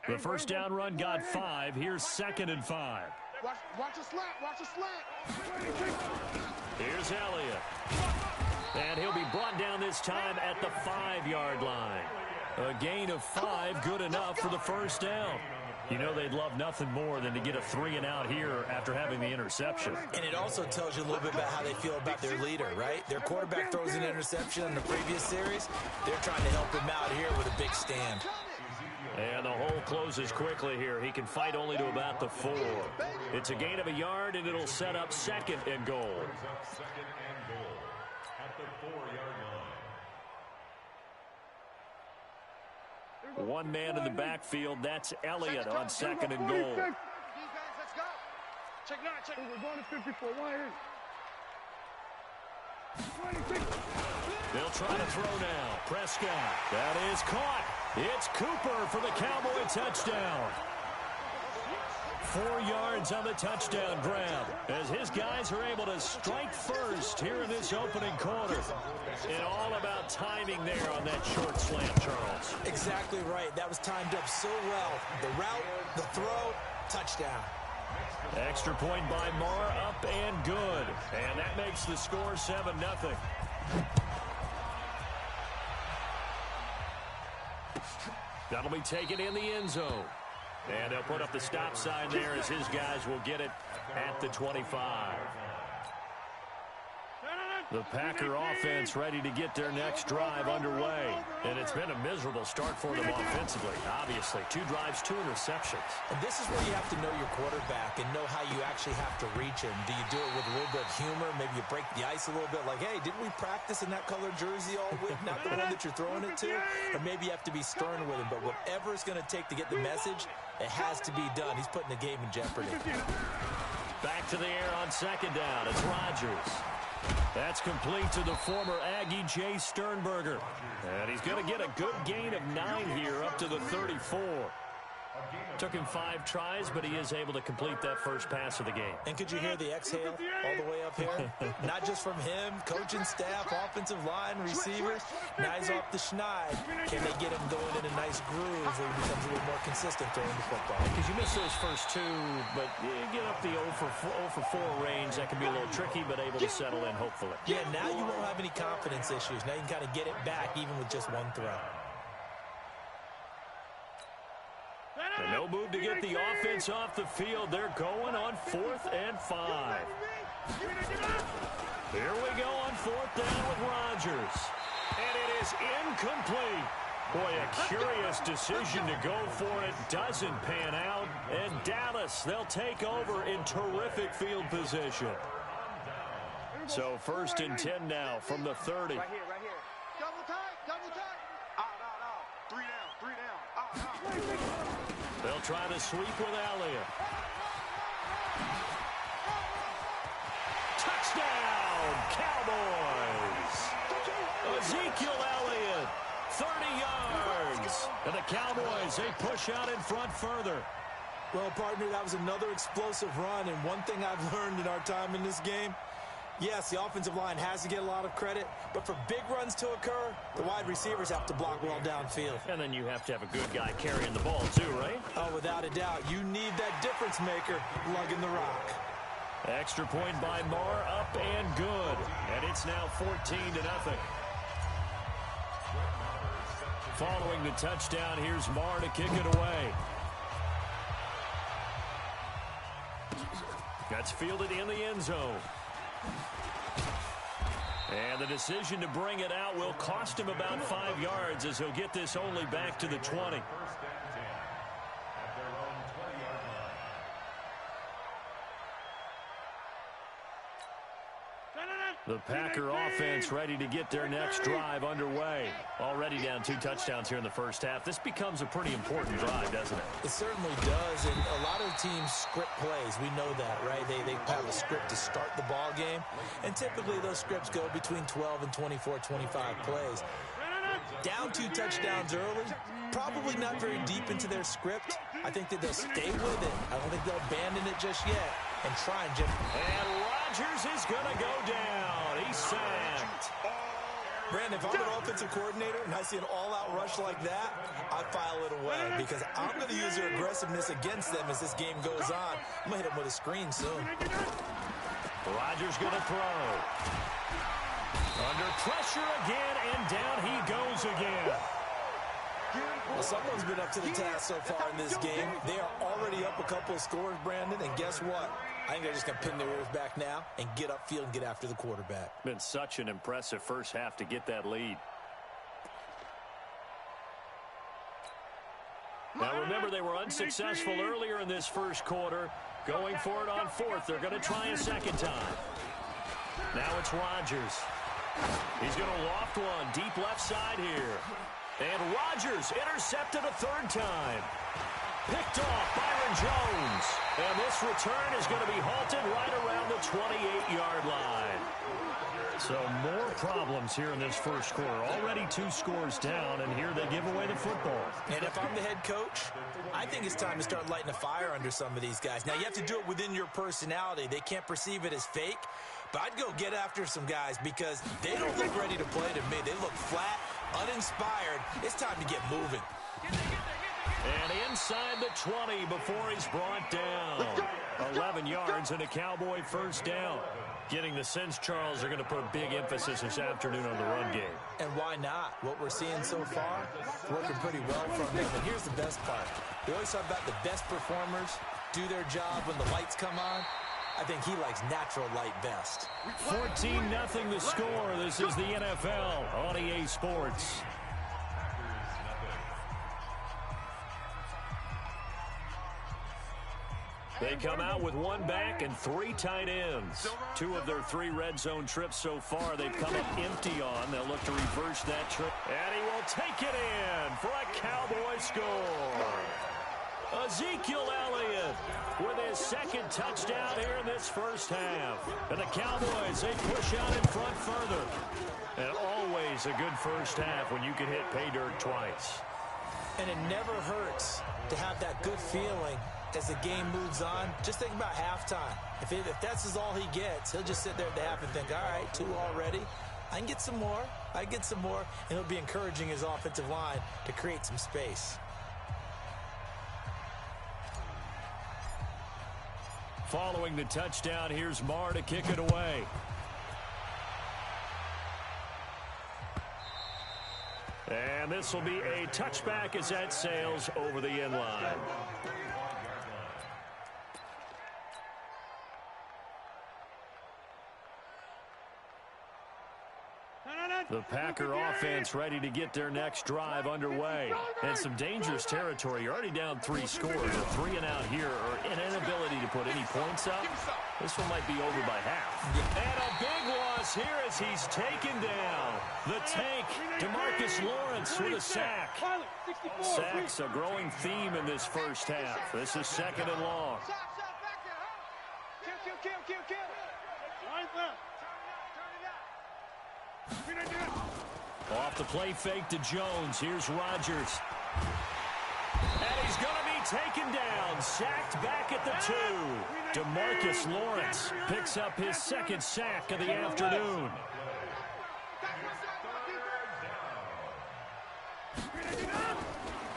The first down run got 5. Here's 2nd and 5. Watch a slant. Watch a slant. Here's Elliott. And he'll be brought down this time at the 5-yard line. A gain of 5, good enough for the first down. You know they'd love nothing more than to get a 3-and-out here after having the interception. And it also tells you a little bit about how they feel about their leader, right? Their quarterback throws an interception in the previous series. They're trying to help him out here with a big stand. And the hole closes quickly here. He can fight only to about the 4. It's a gain of a yard, and it'll set up 2nd and goal. At the 4-yard line. One man in the backfield. That's Elliott on second and goal. Defense, let's go. Check 9, check. We're going to 54. 1 here. 26. They'll try to throw now. Prescott. That is caught. It's Cooper for the Cowboy touchdown. 4 yards on the touchdown grab as his guys are able to strike first here in this opening quarter. And all about timing there on that short slant, Charles. Exactly right. That was timed up so well. The route, the throw, touchdown. Extra point by Marr, up and good. And that makes the score 7-0. That'll be taken in the end zone. And they'll put up the stop sign there as his guys will get it at the 25. The Packer offense ready to get their next drive underway. And it's been a miserable start for them offensively. Obviously, 2 drives, 2 interceptions. And this is where you have to know your quarterback and know how you actually have to reach him. Do you do it with a little bit of humor? Maybe you break the ice a little bit like, hey, didn't we practice in that colored jersey all week? Not the one that you're throwing it to? Or maybe you have to be stern with him. But whatever it's going to take to get the message, it has to be done. He's putting the game in jeopardy. Back to the air on second down. It's Rodgers. That's complete to the former Aggie, Jay Sternberger. And he's going to get a good gain of 9 here up to the 34. Took him 5 tries, but he is able to complete that first pass of the game. And could you hear the exhale all the way up here? Not just from him, coaching staff, offensive line, receivers. Now he's off the schneid. Can they get him going in a nice groove where he becomes a little more consistent throwing the football? Because you miss those first 2, but you get up the 0 for 4 range. That can be a little tricky, but able to settle in, hopefully. Yeah, now you won't have any confidence issues. Now you can kind of get it back even with just 1 throw. And no move to get the offense off the field. They're going on 4th and 5. Here we go on 4th down with Rodgers. And it is incomplete. Boy, a curious decision to go for it. Doesn't pan out. And Dallas, they'll take over in terrific field position. So 1st and 10 now from the 30. Right here. Double tight. No. 3 down. They'll try to sweep with Elliott. Touchdown, Cowboys! Ezekiel Elliott, 30 yards. And the Cowboys, they push out in front further. Well, partner, that was another explosive run. And one thing I've learned in our time in this game, yes, the offensive line has to get a lot of credit, but for big runs to occur, the wide receivers have to block well downfield. And then you have to have a good guy carrying the ball too, right? Oh, without a doubt. You need that difference maker lugging the rock. Extra point by Marr, up and good. And it's now 14-0. Following the touchdown, here's Marr to kick it away. That's fielded in the end zone. And the decision to bring it out will cost him about 5 yards as he'll get this only back to the 20. The Packer offense ready to get their next drive underway. Already down 2 touchdowns here in the first half. This becomes a pretty important drive, doesn't it? It certainly does, and a lot of teams script plays. We know that, right? They have a script to start the ball game, and typically those scripts go between 12 and 24, 25 plays. Down 2 touchdowns early, probably not very deep into their script. I think that they'll stay with it. I don't think they'll abandon it just yet and try and just... And Rodgers is going to go down. He's sacked. Brandon, if I'm an offensive coordinator and I see an all-out rush like that, I file it away because I'm going to use their aggressiveness against them as this game goes on. I'm going to hit them with a screen soon. Rodgers going to throw. Under pressure again, and down he goes again. Well, someone's been up to the task so far in this game. They are already up a couple of scores, Brandon, and guess what? I think they're just going to pin their ears back now and get upfield and get after the quarterback. Been such an impressive first half to get that lead. Now, remember, they were unsuccessful earlier in this first quarter. Going for it on 4th. They're going to try a second time. Now it's Rodgers. He's going to loft one deep left side here. And Rodgers intercepted a third time. Picked off Byron Jones. And this return is going to be halted right around the 28-yard line. So more problems here in this first quarter. Already 2 scores down, and here they give away the football. And if I'm the head coach, I think it's time to start lighting a fire under some of these guys. Now, you have to do it within your personality. They can't perceive it as fake. But I'd go get after some guys because they don't look ready to play to me. They look flat, uninspired. It's time to get moving. And inside the 20 before he's brought down. 11 yards and a Cowboy first down. Getting the sense, Charles, are going to put a big emphasis this afternoon on the run game. And why not? What we're seeing so far, working pretty well from them. And here's the best part. We always talk about the best performers do their job when the lights come on. I think he likes natural light best. 14-0 the score. This is the NFL on EA Sports. They come out with 1 back and 3 tight ends. 2 of their 3 red zone trips so far they've come up empty on. They'll look to reverse that trip. And he will take it in for a Cowboy score. Ezekiel Elliott with his 2nd touchdown here in this first half. And the Cowboys, they push out in front further. And always a good first half when you can hit pay dirt twice. And it never hurts to have that good feeling as the game moves on. Just think about halftime. If that's all he gets, he'll just sit there at the half and think, all right, 2 already. I can get some more. I can get some more. And he'll be encouraging his offensive line to create some space. Following the touchdown, here's Marr to kick it away. And this will be a touchback as that sails over the end line. The Packer offense ready to get their next drive underway. And some dangerous territory. You're already down 3 scores. A 3 and out here, or an inability to put any points up. This one might be over by half. And a big loss here as he's taken down. The tank, DeMarcus Lawrence with a sack. Sacks a growing theme in this first half. This is 2nd and long. Off the play fake to Jones. Here's Rodgers. And he's going to be taken down. Sacked back at the 2. DeMarcus Lawrence picks up his 2nd sack of the afternoon.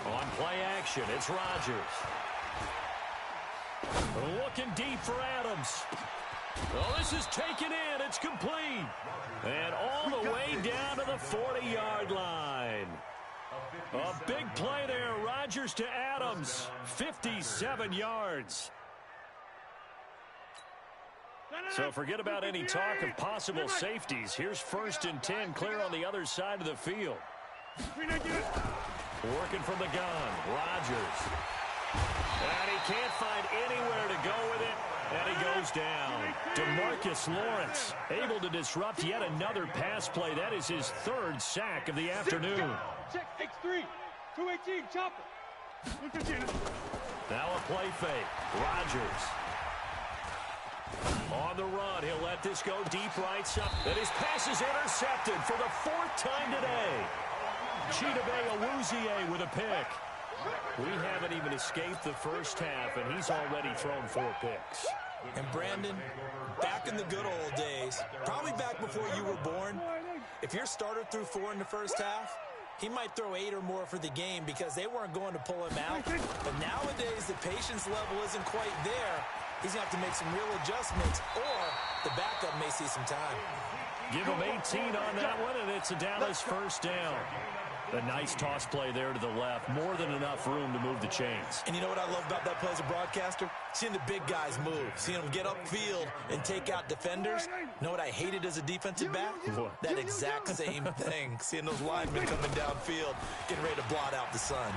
On play action, it's Rodgers. Looking deep for Adams. Oh, this is taken in. It's complete. And all the way down to the 40-yard line. A big play there. Rodgers to Adams. 57 yards. So forget about any talk of possible safeties. Here's 1st and 10, clear on the other side of the field. Working from the gun, Rodgers. And he can't find anywhere to go with it. And he goes down. DeMarcus Lawrence able to disrupt yet another pass play. That is his 3rd sack of the afternoon. Check X3, 218, chopper. Now a play fake. Rodgers. On the run, he'll let this go deep right side. And his pass is intercepted for the 4th time today. Chidobe Awuzie with a pick. We haven't even escaped the first half, and he's already thrown 4 picks. And Brandon, back in the good old days, probably back before you were born, if your starter threw 4 in the first half, he might throw 8 or more for the game because they weren't going to pull him out. But nowadays, the patience level isn't quite there. He's going to have to make some real adjustments, or the backup may see some time. Give him 18 on that one, and it's a Dallas first down. A nice toss play there to the left. More than enough room to move the chains. And you know what I love about that play as a broadcaster? Seeing the big guys move. Seeing them get upfield and take out defenders. You know what I hated as a defensive back? What? That exact same thing. Seeing those linemen coming downfield, getting ready to blot out the sun.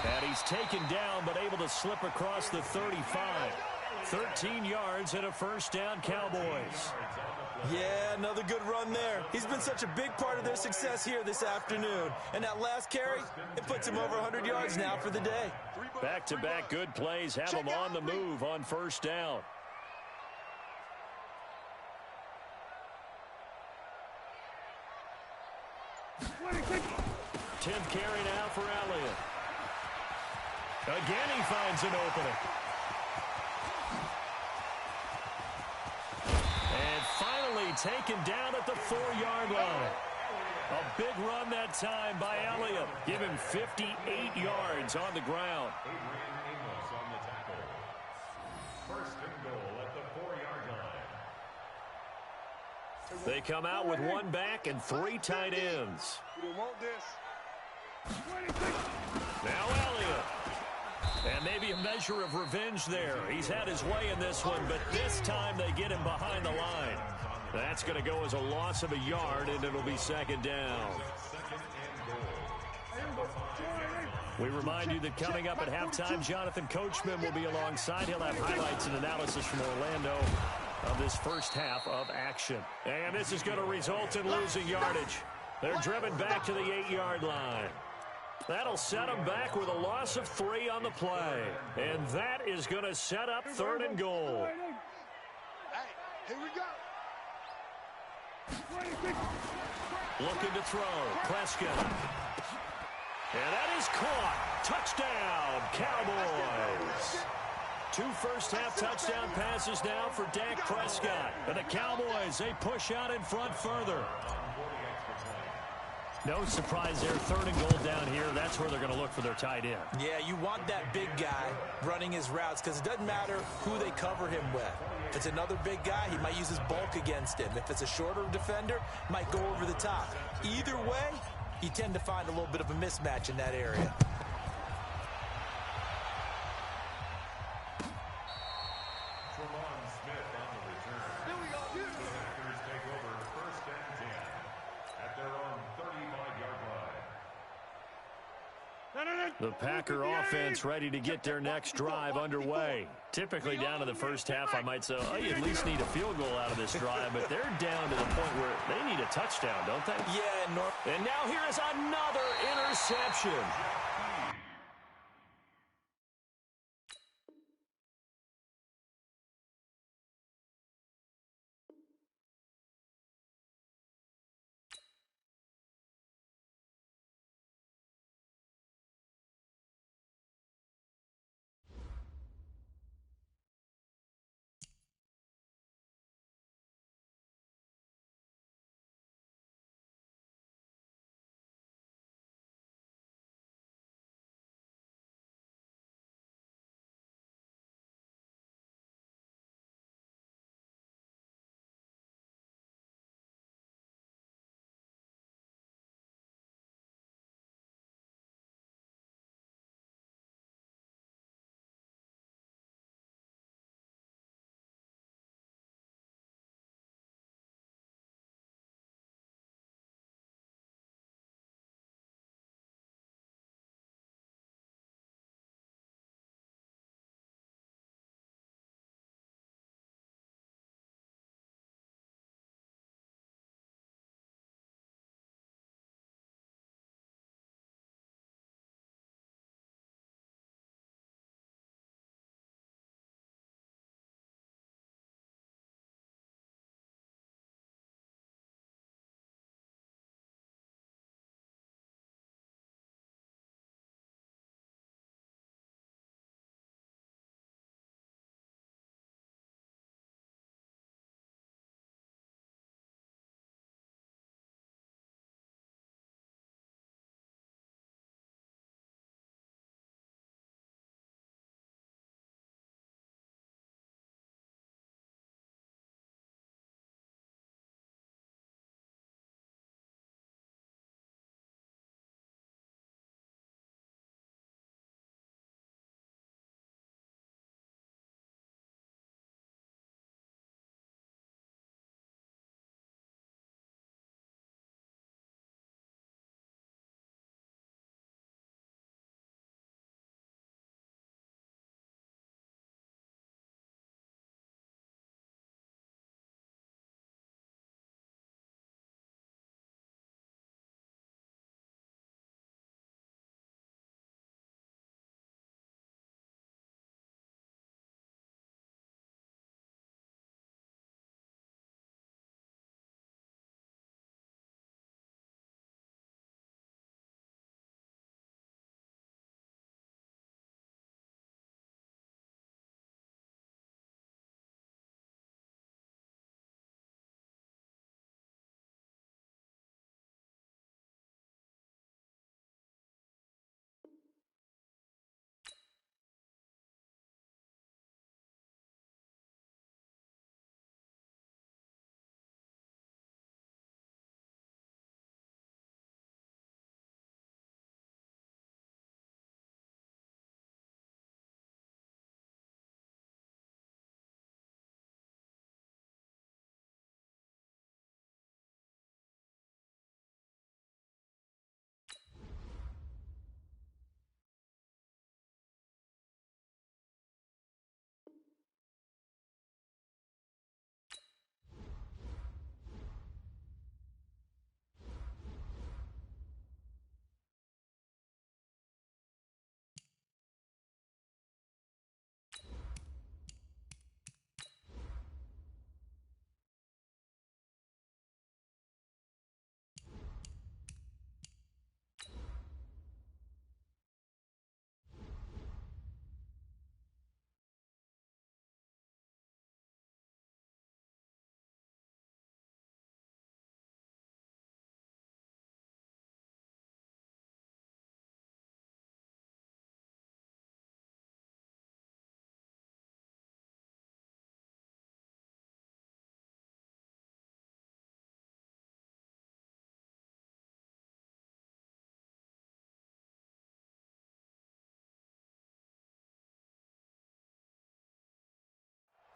And he's taken down, but able to slip across the 35. 13 yards and a first down, Cowboys. Yeah, another good run there. He's been such a big part of their success here this afternoon. And that last carry, it puts him over 100 yards now for the day. Back-to-back good plays have him on the move on first down. 10th carry now for Elliott. Again, he finds an opening. And finally taken down at the 4-yard line. A big run that time by Elliott. Give him 58 yards on the ground. First and goal at the 4-yard line. They come out with one back and 3 tight ends. We want this. Now Elliott. And maybe a measure of revenge there. He's had his way in this one, but this time they get him behind the line. That's going to go as a loss of a yard, and it'll be second down. We remind you that coming up at halftime, Jonathan Coachman will be alongside. He'll have highlights and analysis from Orlando of this first half of action. And this is going to result in losing yardage. They're driven back to the 8-yard line. That'll set them back with a loss of 3 on the play. And that is going to set up 3rd and goal. Hey, here we go. Looking to throw. Prescott. And that is caught. Touchdown, Cowboys. 2 first-half touchdown passes now for Dak Prescott. And the Cowboys, they push out in front further. No surprise there. 3rd and goal down here. That's where they're going to look for their tight end. Yeah, you want that big guy running his routes because it doesn't matter who they cover him with. If it's another big guy, he might use his bulk against him. If it's a shorter defender, might go over the top. Either way, you tend to find a little bit of a mismatch in that area. The Packer offense ready to get their next drive underway. Typically down to the first half, I might say, oh, you at least need a field goal out of this drive, but they're down to the point where they need a touchdown, don't they? Yeah, and now here is another interception.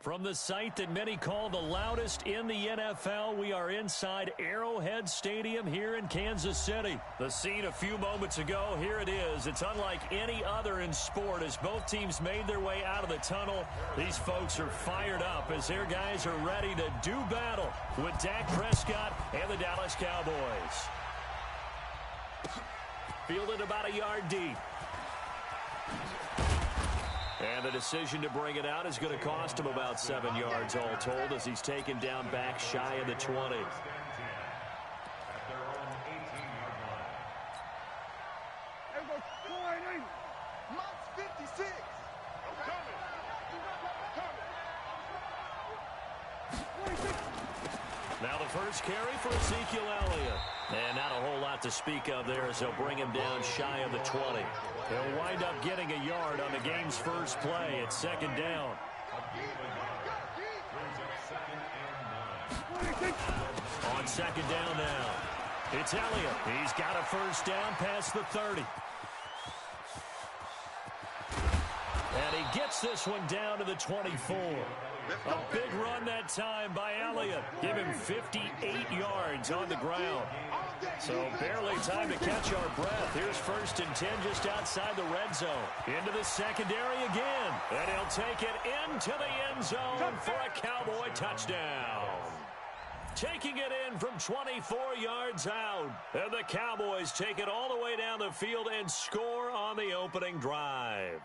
From the site that many call the loudest in the NFL, we are inside Arrowhead Stadium here in Kansas City. The scene a few moments ago, here it is. It's unlike any other in sport as both teams made their way out of the tunnel. These folks are fired up as their guys are ready to do battle with Dak Prescott and the Dallas Cowboys. Fielded about a yard deep. And the decision to bring it out is going to cost him about 7 yards all told as he's taken down back shy of the 20. Mott's 56. Now the first carry for Ezekiel Elliott. And not a whole lot to speak of there as they'll bring him down shy of the 20. He'll wind up getting a yard on the game's first play. It's second down. On second down now. It's Elliott. He's got a first down past the 30. And he gets this one down to the 24. A big run that time by Elliott. Give him 58 yards on the ground. So barely time to catch our breath. Here's 1st and 10 just outside the red zone. Into the secondary again. And he'll take it into the end zone for a Cowboy touchdown. Taking it in from 24 yards out. And the Cowboys take it all the way down the field and score on the opening drive.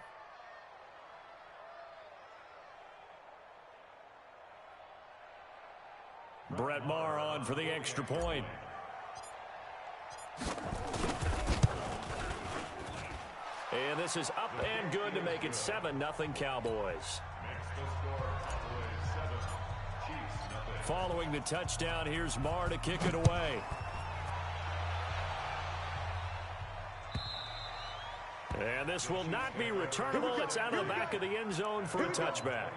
Brett Maher on for the extra point. And this is up and good to make it 7-0 Cowboys. Following the touchdown, here's Maher to kick it away. And this will not be returnable. It's out of the back of the end zone for a touchback.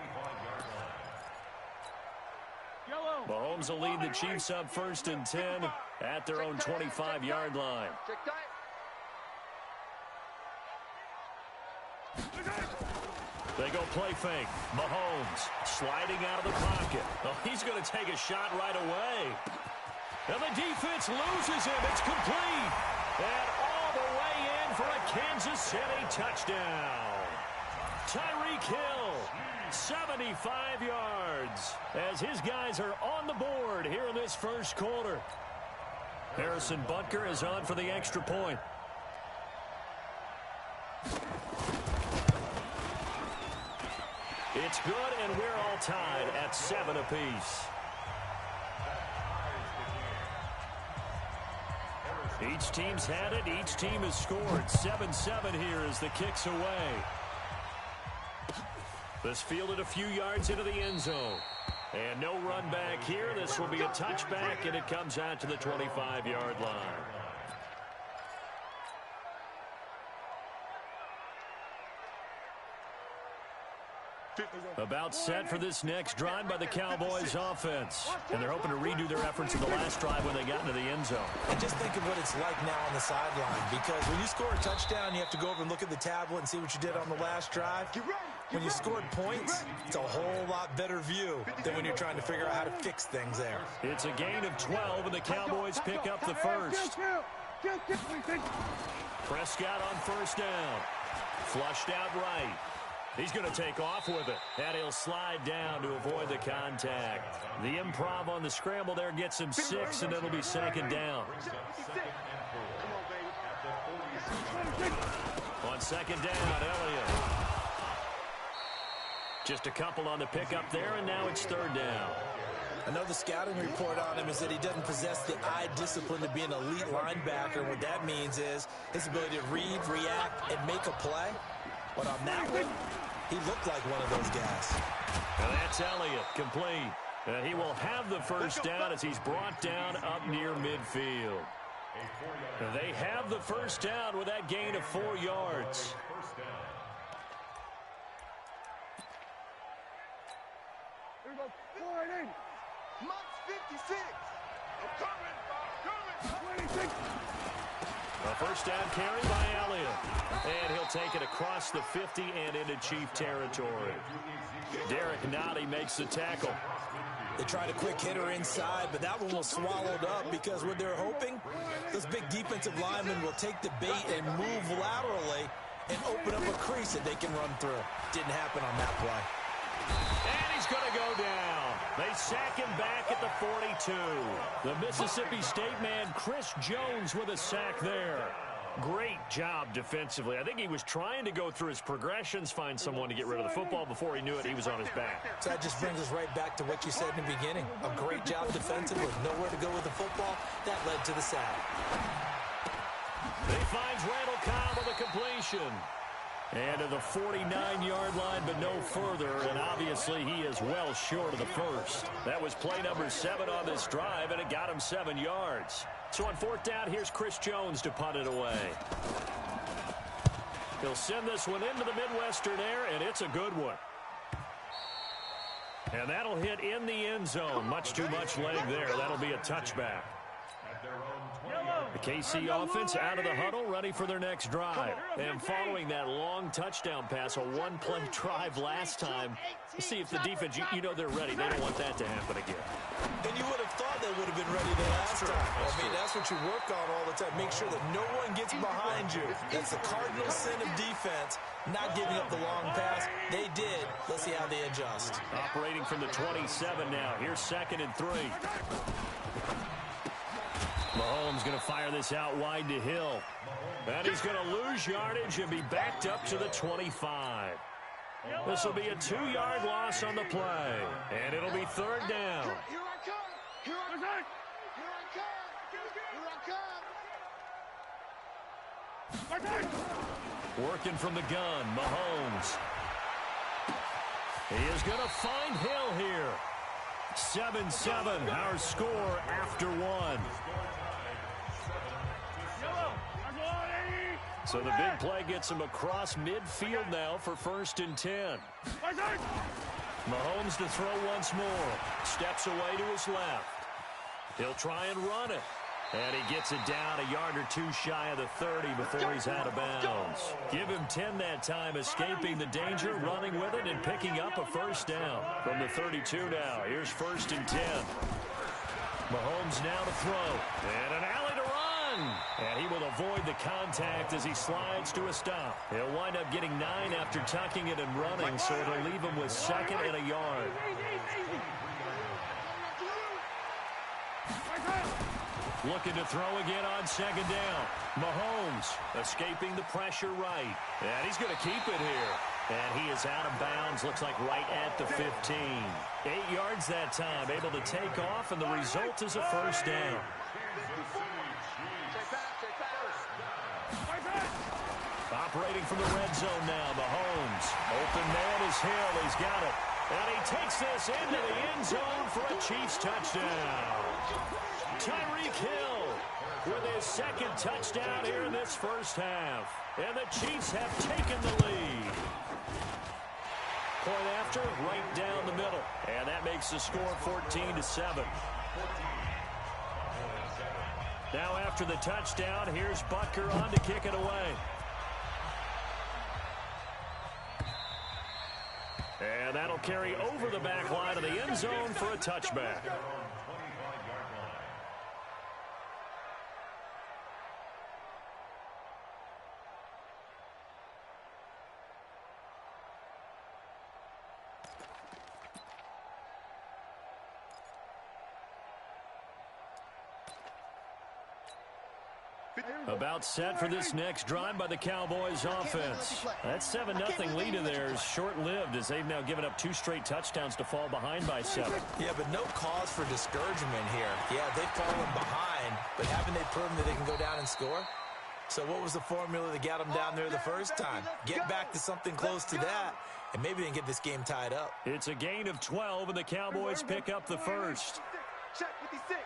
Mahomes will lead the Chiefs up 1st and 10 at their own 25-yard line. They go play fake. Mahomes sliding out of the pocket. Oh, he's going to take a shot right away. And the defense loses him. It's complete. And all the way in for a Kansas City touchdown. Tyreek Hill, 75 yards, as his guys are on the board here in this first quarter. Harrison Butker is on for the extra point. It's good, and we're all tied at 7 apiece. Each team's had it. Each team has scored. 7-7 here as the kick's away. This fielded a few yards into the end zone. And no run back here. This will be a touchback, and it comes out to the 25-yard line. About set for this next drive by the Cowboys offense. And they're hoping to redo their efforts in the last drive when they got into the end zone. And just think of what it's like now on the sideline, because when you score a touchdown, you have to go over and look at the tablet and see what you did on the last drive. When you scored points, it's a whole lot better view than when you're trying to figure out how to fix things there. It's a gain of 12, and the Cowboys pick up the first. Prescott on first down. Flushed out right. He's going to take off with it, and he'll slide down to avoid the contact. The improv on the scramble there gets him 6, and it'll be second down. On second down, Elliott. Just a couple on the pickup there, and now it's third down. I know the scouting report on him is that he doesn't possess the eye discipline to be an elite linebacker. What that means is his ability to read, react, and make a play. But on that one, he looked like one of those guys. And that's Elliott, complete. And he will have the first down as he's brought down up near midfield. And they have the first down with that gain of 4 yards. Mott's 56. I'm coming. 26. A first down carry by Elliott. And he'll take it across the 50 and into Chief territory. Derek Nottie makes the tackle. They tried a quick hitter inside, but that one was swallowed up because what they're hoping, those big defensive linemen will take the bait and move laterally and open up a crease that they can run through. Didn't happen on that play. And he's going to go down. They sack him back at the 42. The Mississippi State man, Chris Jones, with a sack there. Great job defensively. I think he was trying to go through his progressions, find someone to get rid of the football. Before he knew it, he was on his back. So that just brings us right back to what you said in the beginning. A great job defensively. Nowhere to go with the football. That led to the sack. He finds Randall Cobb with a completion. And to the 49-yard line, but no further. And obviously, he is well short of the first. That was play number 7 on this drive, and it got him 7 yards. So on fourth down, here's Chris Jones to punt it away. He'll send this one into the Midwestern air, and it's a good one. And that'll hit in the end zone. Much too much leg there. That'll be a touchback. The KC offense out of the huddle, ready for their next drive. And following that long touchdown pass, a one-play drive last time, see if the defense, you know they're ready. They don't want that to happen again. And you would have thought they would have been ready the last time. I mean, that's what you work on all the time. Make sure that no one gets behind you. That's the cardinal sin of defense, not giving up the long pass. They did. Let's see how they adjust. Operating from the 27 now. Here's 2nd and 3. Mahomes going to fire this out wide to Hill. And he's going to lose yardage and be backed up to the 25. This will be a 2-yard loss on the play. And it'll be 3rd down. Here I come. Here I come. Here I come. Working from the gun, Mahomes. He is going to find Hill here. 7-7, our score after 1. So the big play gets him across midfield now for 1st and 10. Mahomes to throw once more. Steps away to his left. He'll try and run it. And he gets it down a yard or two shy of the 30 before he's out of bounds. Give him 10 that time, escaping the danger, running with it, and picking up a 1st down. From the 32 now, here's 1st and 10. Mahomes now to throw. And an alley to run. And he will avoid the contact as he slides to a stop. He'll wind up getting 9 after tucking it and running, so it'll leave him with 2nd and a yard. Looking to throw again on 2nd down. Mahomes escaping the pressure right. And he's going to keep it here. And he is out of bounds, looks like right at the 15. 8 yards that time, able to take off, and the result is a 1st down. Operating from the red zone now, Mahomes. Open man is Hill, he's got it. And he takes this into the end zone for a Chiefs touchdown. Tyreek Hill with his 2nd touchdown here in this 1st half. And the Chiefs have taken the lead. Point after, right down the middle. And that makes the score 14-7. Now after the touchdown, here's Butker on to kick it away. And that'll carry over the back line of the end zone for a touchback. About set for this next drive by the Cowboys offense. That 7-0 lead of theirs short-lived as they've now given up 2 straight touchdowns to fall behind by 7. Yeah, but no cause for discouragement here. Yeah, they've fallen behind, but haven't they proven that they can go down and score? So what was the formula that got them down there the first time? Get back to something close to that, and maybe they can get this game tied up. It's a gain of 12, and the Cowboys pick up the first. Check 56.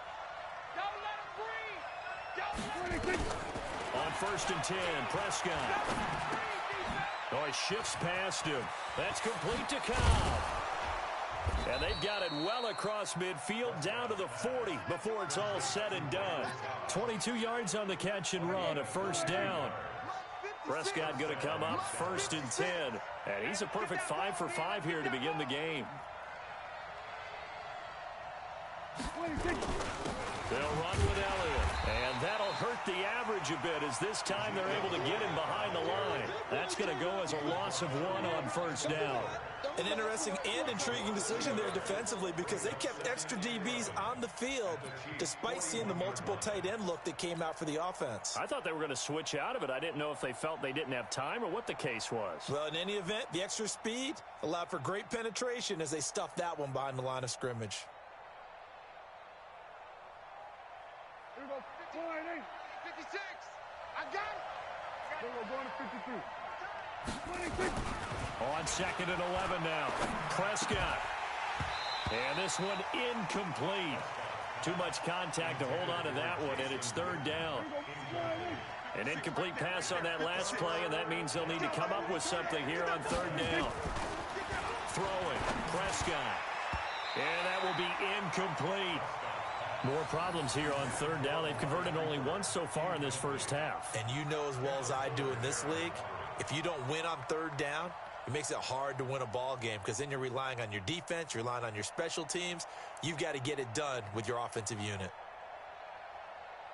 On 1st and 10, Prescott. Oh, he shifts past him. That's complete to Cobb. And they've got it well across midfield down to the 40 before it's all said and done. 22 yards on the catch and run, a first down. Prescott going to come up 1st and 10. And he's a perfect 5 for 5 here to begin the game. They'll run with Elliott, and that'll hurt the average a bit as this time they're able to get him behind the line. That's going to go as a loss of 1 on 1st down. An interesting and intriguing decision there defensively because they kept extra DBs on the field despite seeing the multiple tight end look that came out for the offense. I thought they were going to switch out of it. I didn't know if they felt they didn't have time or what the case was. Well, in any event, the extra speed allowed for great penetration as they stuffed that one behind the line of scrimmage. Here we go. 56. I got it. Here we go. Going to 52. 26. On 2nd and 11 now. Prescott. And this one incomplete. Too much contact to hold on to that one, and it's 3rd down. An incomplete pass on that last play, and that means they'll need to come up with something here on 3rd down. Throwing. Prescott. And that will be incomplete. More problems here on 3rd down. They've converted only once so far in this first half. And you know as well as I do in this league, if you don't win on 3rd down, it makes it hard to win a ball game because then you're relying on your defense, you're relying on your special teams. You've got to get it done with your offensive unit.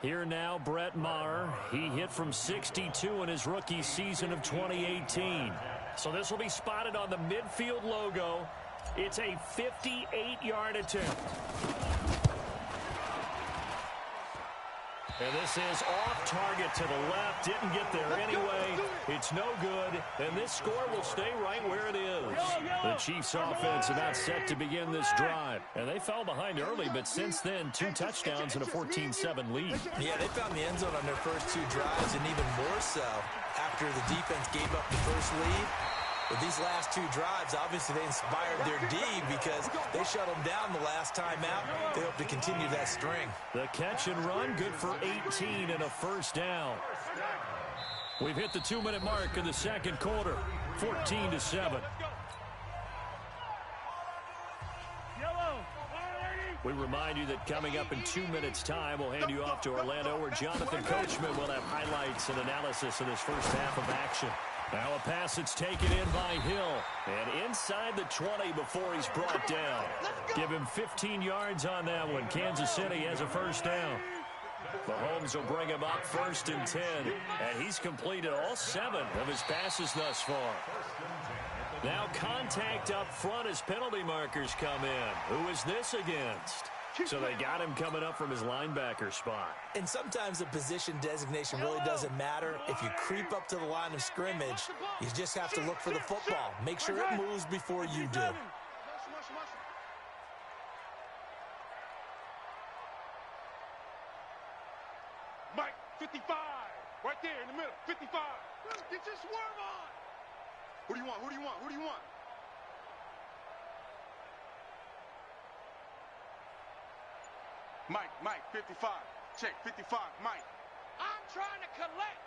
Here now, Brett Maher. He hit from 62 in his rookie season of 2018. So this will be spotted on the midfield logo. It's a 58-yard attempt. And this is off target to the left. Didn't get there anyway. It's no good. And this score will stay right where it is. The Chiefs offense about set to begin this drive. And they fell behind early, but since then, 2 touchdowns and a 14-7 lead. Yeah, they found the end zone on their first 2 drives, and even more so after the defense gave up the first lead. But these last 2 drives, obviously they inspired their D because they shut them down the last time out. They hope to continue that string. The catch and run, good for 18 and a first down. We've hit the 2-minute mark in the 2nd quarter, 14-7. We remind you that coming up in 2 minutes' time, we'll hand you off to Orlando, where Jonathan Coachman will have highlights and analysis of this first half of action. Now a pass that's taken in by Hill. And inside the 20 before he's brought down. Give him 15 yards on that one. Kansas City has a first down. Mahomes will bring him up 1st and 10. And he's completed all 7 of his passes thus far. Now contact up front as penalty markers come in. Who is this against? So they got him coming up from his linebacker spot. And sometimes the position designation really doesn't matter. If you creep up to the line of scrimmage, you just have to look for the football. Make sure it moves before you do. Mike, 55. Right there in the middle, 55. Get your swerve on. Who do you want? Who do you want? Who do you want? Mike, 55. Check, 55, Mike. I'm trying to collect.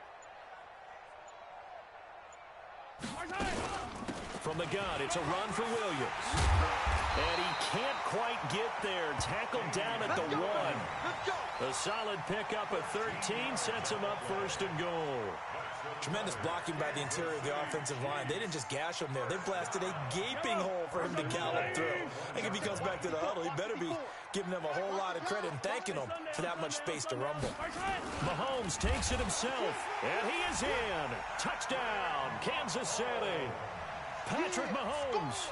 From the gun, it's a run for Williams. And he can't quite get there. Tackled down at the 1. A solid pickup at 13 sets him up 1st and goal. Tremendous blocking by the interior of the offensive line. They didn't just gash him there. They blasted a gaping hole for him to gallop through. I think if he comes back to the huddle, he better be giving them a whole lot of credit and thanking them for that much space to rumble. Mahomes takes it himself, and he is in. Touchdown, Kansas City. Patrick Mahomes,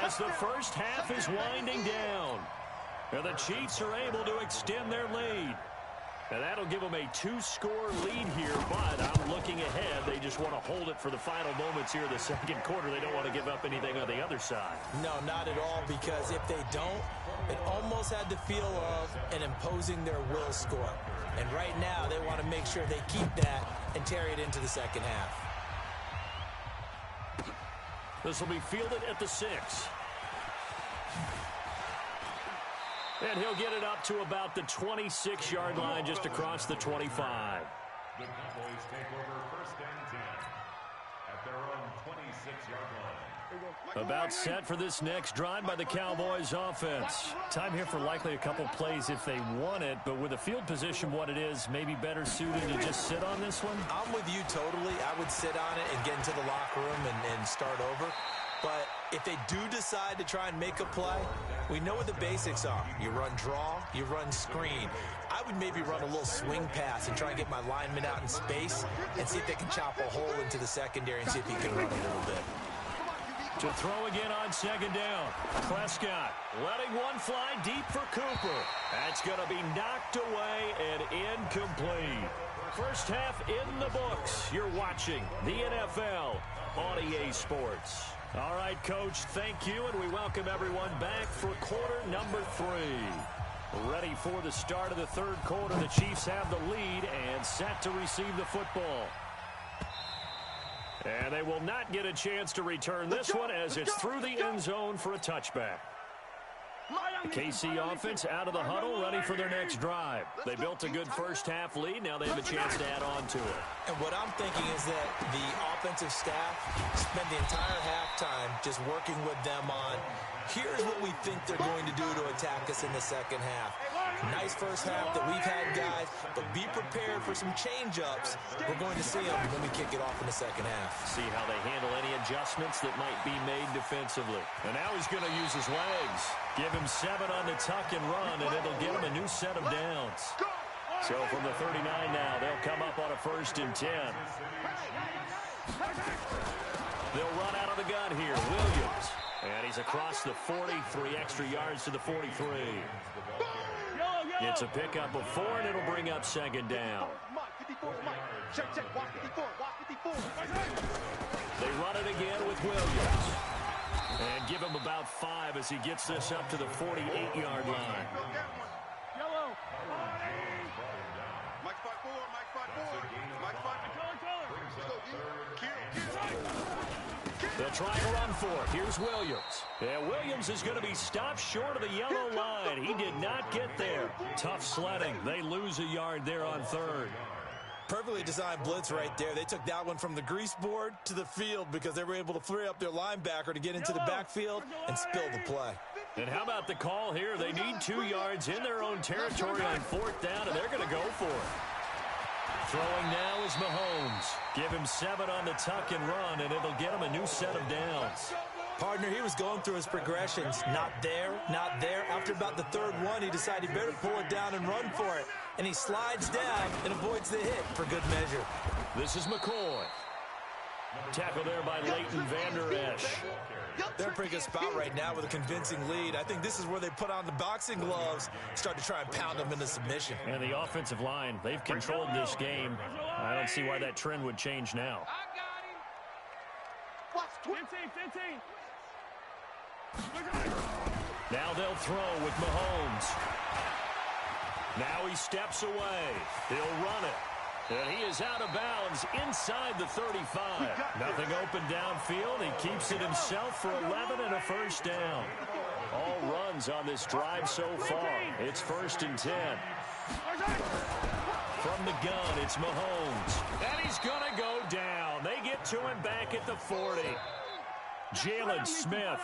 as the first half is winding down. And the Chiefs are able to extend their lead. And that'll give them a 2-score lead here, but I'm looking ahead. They just want to hold it for the final moments here in the 2nd quarter. They don't want to give up anything on the other side. No, not at all, because if they don't, it almost had the feel of an imposing their will score. And right now, they want to make sure they keep that and carry it into the 2nd half. This will be fielded at the 6. And he'll get it up to about the 26-yard line, just across the 25. The Cowboys take over 1st and 10 at their own 26-yard line. About set for this next drive by the Cowboys offense. Time here for likely a couple plays if they want it, but with the field position what it is, maybe better suited to just sit on this one? I'm with you totally. I would sit on it and get into the locker room and start over. But if they do decide to try and make a play, we know what the basics are. You run draw, you run screen. I would maybe run a little swing pass and try and get my lineman out in space and see if they can chop a hole into the secondary and see if he can run a little bit. To throw again on second down. Prescott letting one fly deep for Cooper. That's going to be knocked away and incomplete. First half in the books. You're watching the NFL on EA Sports. All right, Coach, thank you, and we welcome everyone back for quarter number 3. Ready for the start of the third quarter. The Chiefs have the lead and set to receive the football. And they will not get a chance to return this one as it's through the end zone for a touchback. The KC offense out of the huddle, ready for their next drive. They built a good first half lead. Now they have a chance to add on to it. And what I'm thinking is that the offensive staff spent the entire halftime just working with them on, here's what we think they're going to do to attack us in the second half. Nice first half that we've had, guys, but be prepared for some change-ups. We're going to see them when we kick it off in the second half. See how they handle any adjustments that might be made defensively. And now he's going to use his legs. Give him 7 on the tuck and run, and it'll get him a new set of downs. So from the 39 now, they'll come up on a 1st and 10. They'll run out of the gun here. Williams. And he's across the 40, 3 extra yards to the 43. It's a pickup of 4, and it'll bring up second down. They run it again with Williams. And give him about 5 as he gets this up to the 48-yard line. They'll try and run for it. Here's Williams. And Williams is going to be stopped short of the yellow line. He did not get there. Tough sledding. They lose a yard there on 3rd. Perfectly designed blitz right there. They took that one from the grease board to the field because they were able to free up their linebacker to get into the backfield and spill the play. And how about the call here? They need 2 yards in their own territory on 4th down, and they're going to go for it. Throwing now is Mahomes. Give him 7 on the tuck and run, and it'll get him a new set of downs. Partner, he was going through his progressions. Not there, not there. After about the 3rd one, he decided he better pull it down and run for it. And he slides down and avoids the hit for good measure. This is McCoy. Tackle there by Leighton Vander Esch. They're in a pretty good spot right now with a convincing lead. I think this is where they put on the boxing gloves, start to try and pound them into submission. And the offensive line, they've controlled this game. I don't see why that trend would change now. Now they'll throw with Mahomes. Now he steps away. He'll run it. And he is out of bounds inside the 35. Nothing open downfield. He keeps it himself for 11 and a 1st down. All runs on this drive so far. It's 1st and 10. From the gun, it's Mahomes. And he's going to go down. They get to him back at the 40. Jalen Smith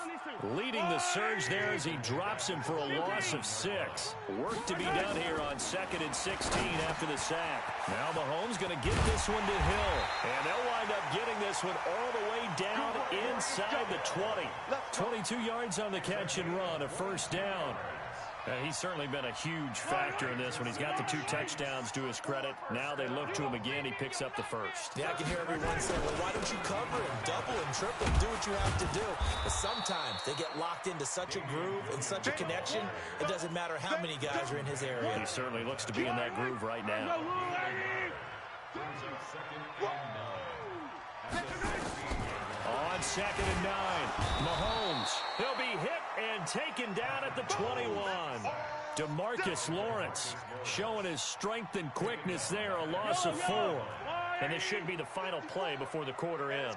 leading the surge there as he drops him for a loss of 6. Work to be done here on 2nd and 16 after the sack. Now Mahomes going to get this one to Hill. And they'll wind up getting this one all the way down inside the 20. 22 yards on the catch and run, a 1st down. He's certainly been a huge factor in this when he's got the 2 touchdowns to his credit. Now they look to him again. He picks up the 1st. Yeah, I can hear everyone say, well, why don't you cover him, double and triple, do what you have to do. But sometimes they get locked into such a groove and such a connection, it doesn't matter how many guys are in his area. He certainly looks to be in that groove right now. On 2nd and 9, Mahomes. He'll be hit and taken down at the 21. DeMarcus Lawrence showing his strength and quickness there, a loss of 4. And this should be the final play before the quarter ends.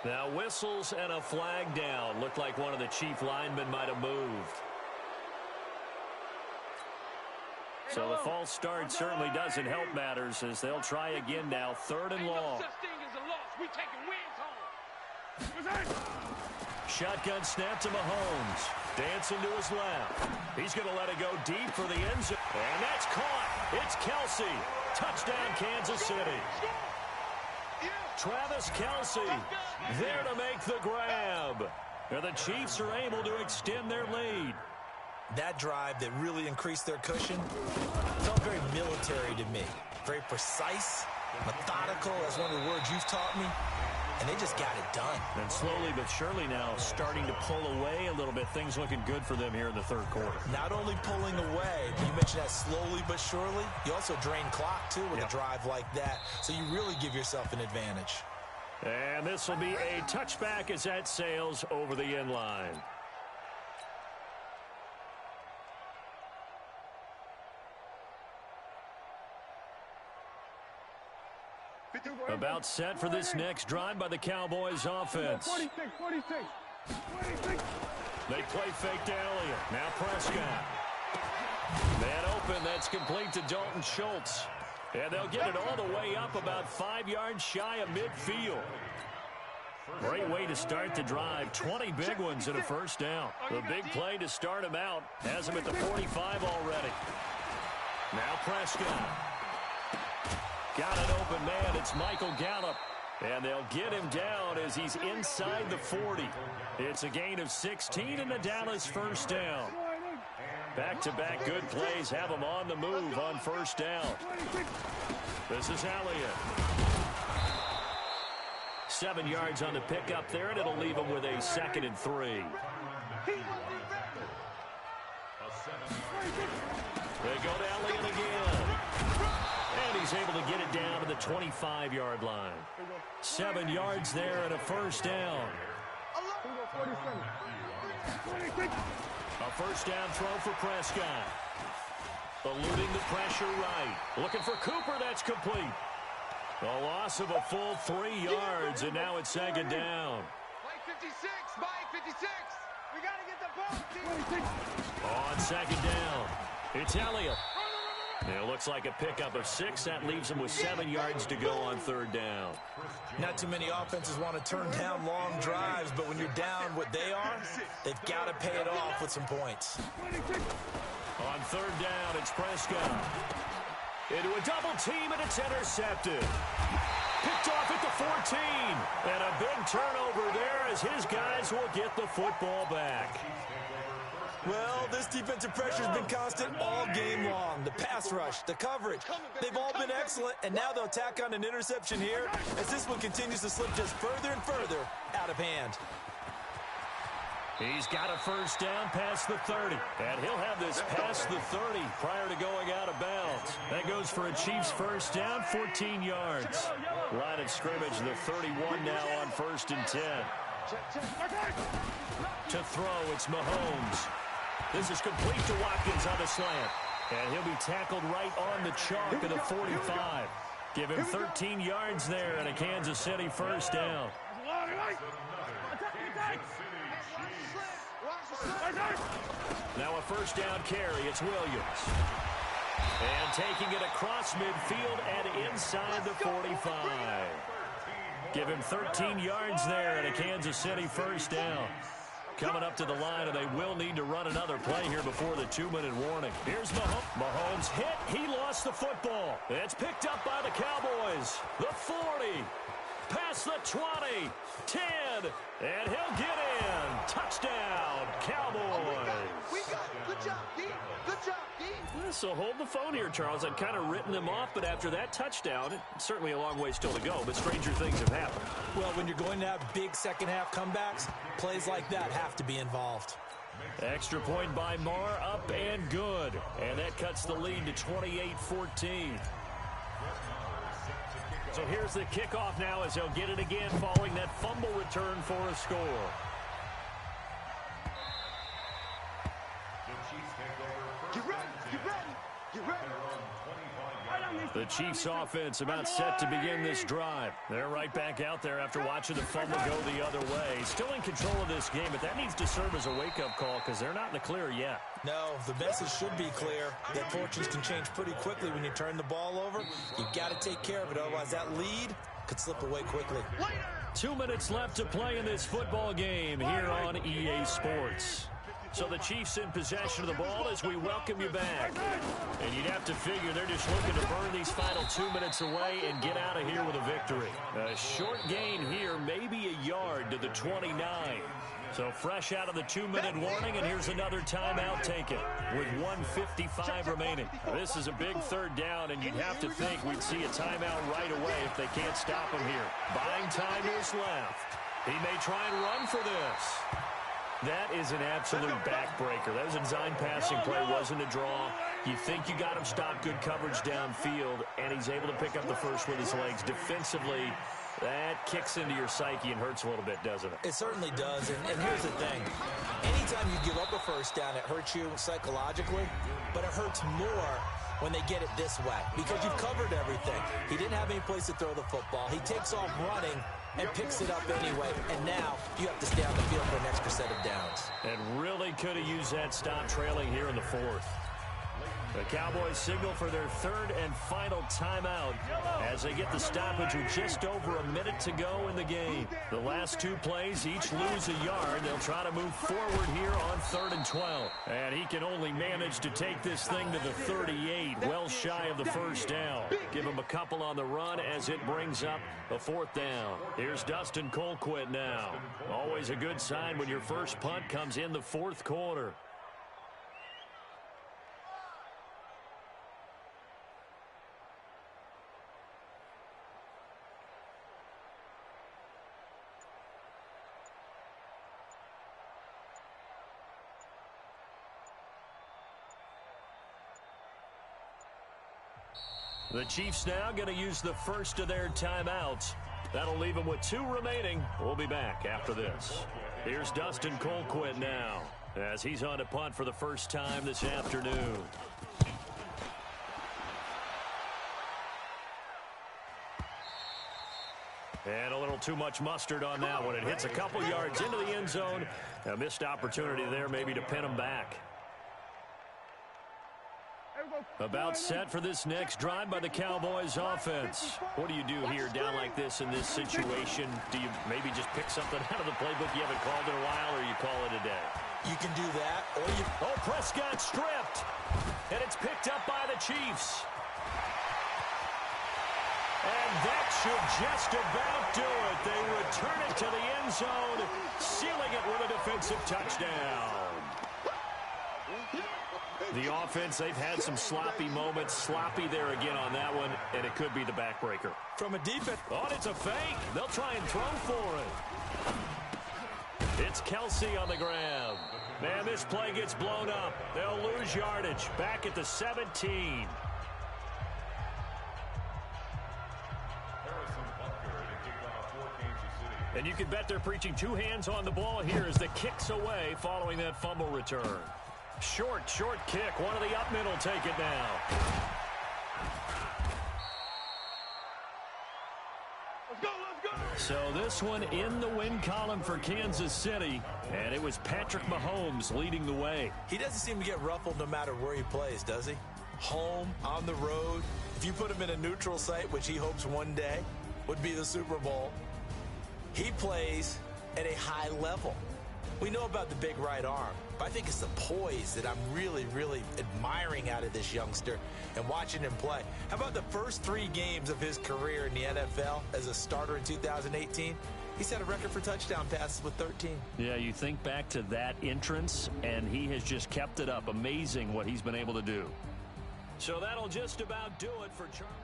Now whistles and a flag down. Looked like one of the Chief linemen might have moved. So the false start certainly doesn't help matters as they'll try again now. 3rd and long. We taking wins home. Shotgun snap to Mahomes. Dancing to his left. He's going to let it go deep for the end zone. And that's caught. It's Kelsey. Touchdown, Kansas City. Travis Kelsey there to make the grab. And the Chiefs are able to extend their lead. That drive that really increased their cushion felt very military to me. Very precise, methodical. That's one of the words you've taught me. And they just got it done. And slowly but surely now starting to pull away a little bit. Things looking good for them here in the third quarter. Not only pulling away, you mentioned that slowly but surely. You also drain clock, too, with a drive like that. So you really give yourself an advantage. And this will be a touchback as that sails over the end line. About set for this next drive by the Cowboys offense. 46. They play fake to Elliott. Now Prescott. Man open. That's complete to Dalton Schultz. And they'll get it all the way up about 5 yards shy of midfield. Great way to start the drive. 20 big ones and a first down. The big play to start him out. Has him at the 45 already. Now Prescott. Got an open man. It's Michael Gallup. And they'll get him down as he's inside the 40. It's a gain of 16 and a Dallas first down. Back-to-back good plays have him on the move on first down. This is Elliott. 7 yards on the pickup there, and it'll leave him with a 2nd and 3. They go to Elliott again. And he's able to get it down to the 25-yard line. 7 yards there and a first down. A first down throw for Prescott. Eluding the pressure right. Looking for Cooper. That's complete. A loss of a full 3 yards, and now it's 2nd down. Mike 56. Mike 56. We got to get the ball. On 2nd down, it's Elliott. It looks like a pickup of 6. That leaves him with 7 yards to go on 3rd down. Not too many offenses want to turn down long drives, but when you're down what they are, they've got to pay it off with some points. On 3rd down, it's Prescott. Into a double team, and it's intercepted. Picked off at the 14. And a big turnover there as his guys will get the football back. Well, this defensive pressure has been constant all game long. The pass rush, the coverage, they've all been excellent, and now they'll tack on an interception here as this one continues to slip just further and further out of hand. He's got a first down past the 30, and he'll have this past the 30 prior to going out of bounds. That goes for a Chiefs first down, 14 yards. Line of scrimmage, the 31 now on 1st and 10. To throw, it's Mahomes. This is complete to Watkins on the slant. And he'll be tackled right on the chalk of the 45. Give him 13 yards there and a Kansas City first down. Now a first down carry. It's Williams. And taking it across midfield and inside the 45. Give him 13 yards there and a Kansas City first down. Coming up to the line, and they will need to run another play here before the 2-minute warning. Here's Mahomes. Mahomes hit. He lost the football. It's picked up by the Cowboys. The 40. Past the 20. 10. And he'll get in. Touchdown, Cowboys. We got it. Good job, D. Good job, D. So hold the phone here, Charles. I'd kind of written them off, but after that touchdown, it's certainly a long way still to go, but stranger things have happened. Well, when you're going to have big second-half comebacks, plays like that have to be involved. Extra point by Marr, up and good. And that cuts the lead to 28-14. So here's the kickoff now as they'll get it again following that fumble return for a score. Get ready. Get ready. Get ready. The Chiefs offense about set to begin this drive. They're right back out there after watching the fumble go the other way. Still in control of this game, but that needs to serve as a wake-up call because they're not in the clear yet. No, the message should be clear that fortunes can change pretty quickly when you turn the ball over. You've got to take care of it, otherwise that lead could slip away quickly. 2 minutes left to play in this football game here on EA Sports. So the Chiefs in possession of the ball as we welcome you back. And you'd have to figure they're just looking to burn these final 2 minutes away and get out of here with a victory. A short gain here, maybe a yard to the 29. So fresh out of the 2-minute warning, and here's another timeout taken with 1:55 remaining. This is a big third down, and you'd have to think we'd see a timeout right away if they can't stop him here. Buying time to his left. He may try and run for this. That is an absolute backbreaker. That was a design passing play, wasn't a draw. You think you got him stopped, good coverage downfield, and he's able to pick up the first with his legs. Defensively, that kicks into your psyche and hurts a little bit, doesn't it? It certainly does, and here's the thing. Anytime you give up a first down, it hurts you psychologically, but it hurts more when they get it this way because you've covered everything. He didn't have any place to throw the football. He takes off running and picks it up anyway, and now you have to stay on the field for an extra set of downs. And really could have used that stop trailing here in the fourth. The Cowboys signal for their third and final timeout as they get the stoppage with just over a minute to go in the game. The last two plays each lose a yard. They'll try to move forward here on 3rd and 12. And he can only manage to take this thing to the 38, well shy of the first down. Give him a couple on the run as it brings up a 4th down. Here's Dustin Colquitt now. Always a good sign when your first punt comes in the 4th quarter. The Chiefs now going to use the first of their timeouts. That'll leave them with 2 remaining. We'll be back after this. Here's Dustin Colquitt now as he's on to punt for the first time this afternoon. And a little too much mustard on that one. It hits a couple yards into the end zone. A missed opportunity there maybe to pin him back. About set for this next drive by the Cowboys offense. What do you do here down like this in this situation? Do you maybe just pick something out of the playbook you haven't called in a while, or you call it a day? You can do that, or you... Oh, Prescott stripped. And it's picked up by the Chiefs. And that should just about do it. They return it to the end zone, sealing it with a defensive touchdown. The offense, they've had some sloppy moments. Sloppy there again on that one, and it could be the backbreaker. From a defense... Oh, and it's a fake. They'll try and throw for it. It's Kelsey on the ground. Man, this play gets blown up. They'll lose yardage. Back at the 17. And you can bet they're preaching 2 hands on the ball here as the kick's away following that fumble return. Short kick. One of the up middle take it now. Let's go. So this one in the win column for Kansas City, and it was Patrick Mahomes leading the way. He doesn't seem to get ruffled no matter where he plays, does he? Home, on the road. If you put him in a neutral site, which he hopes one day would be the Super Bowl, he plays at a high level. We know about the big right arm, but I think it's the poise that I'm really, really admiring out of this youngster and watching him play. How about the first 3 games of his career in the NFL as a starter in 2018? He's had a record for touchdown passes with 13. Yeah, you think back to that entrance, and he has just kept it up. Amazing what he's been able to do. So that'll just about do it for Charlie.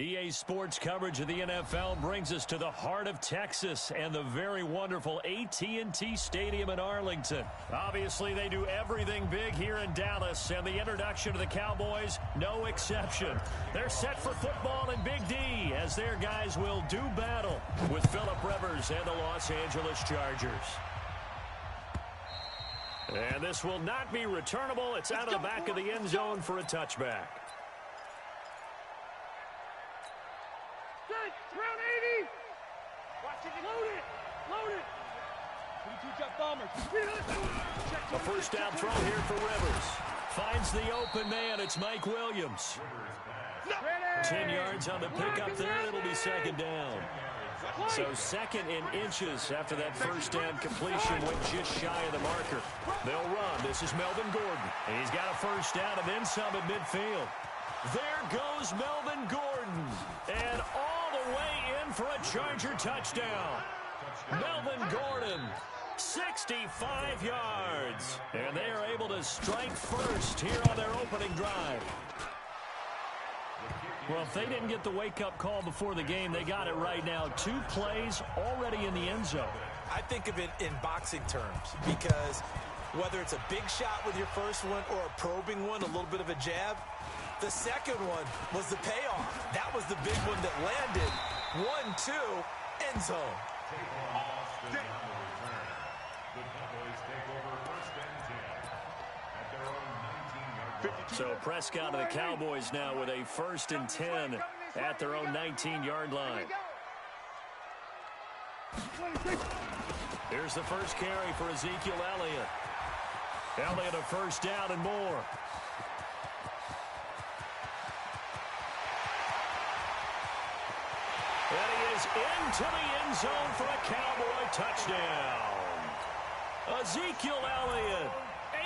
EA Sports coverage of the NFL brings us to the heart of Texas and the very wonderful AT&T Stadium in Arlington. Obviously, they do everything big here in Dallas, and the introduction of the Cowboys, no exception. They're set for football in Big D as their guys will do battle with Phillip Rivers and the Los Angeles Chargers. And this will not be returnable. It's out of the back of the end zone for a touchback. Round 80. Watch it. Load it. Load it. 22 Jeff Bombers. A first down throw here for Rivers. Finds the open man. It's Mike Williams. 10 yards on the pickup there. It'll be second down. So second in inches after that first down completion went just shy of the marker. They'll run. This is Melvin Gordon. And he's got a first down and then some at midfield. There goes Melvin Gordon. And all the way in for a Charger touchdown. Melvin Gordon, 65 yards. And they are able to strike first here on their opening drive. Well, if they didn't get the wake-up call before the game, they got it right now. 2 plays already in the end zone. I think of it in boxing terms because whether it's a big shot with your first one or a probing one, a little bit of a jab, the second one was the payoff. That was the big one that landed. 1-2, end zone. So Prescott and the Cowboys now with a 1st and 10 at their own 19-yard line. Here's the first carry for Ezekiel Elliott. Elliott a first down and more. And he is into the end zone for a Cowboy touchdown. Ezekiel Elliott,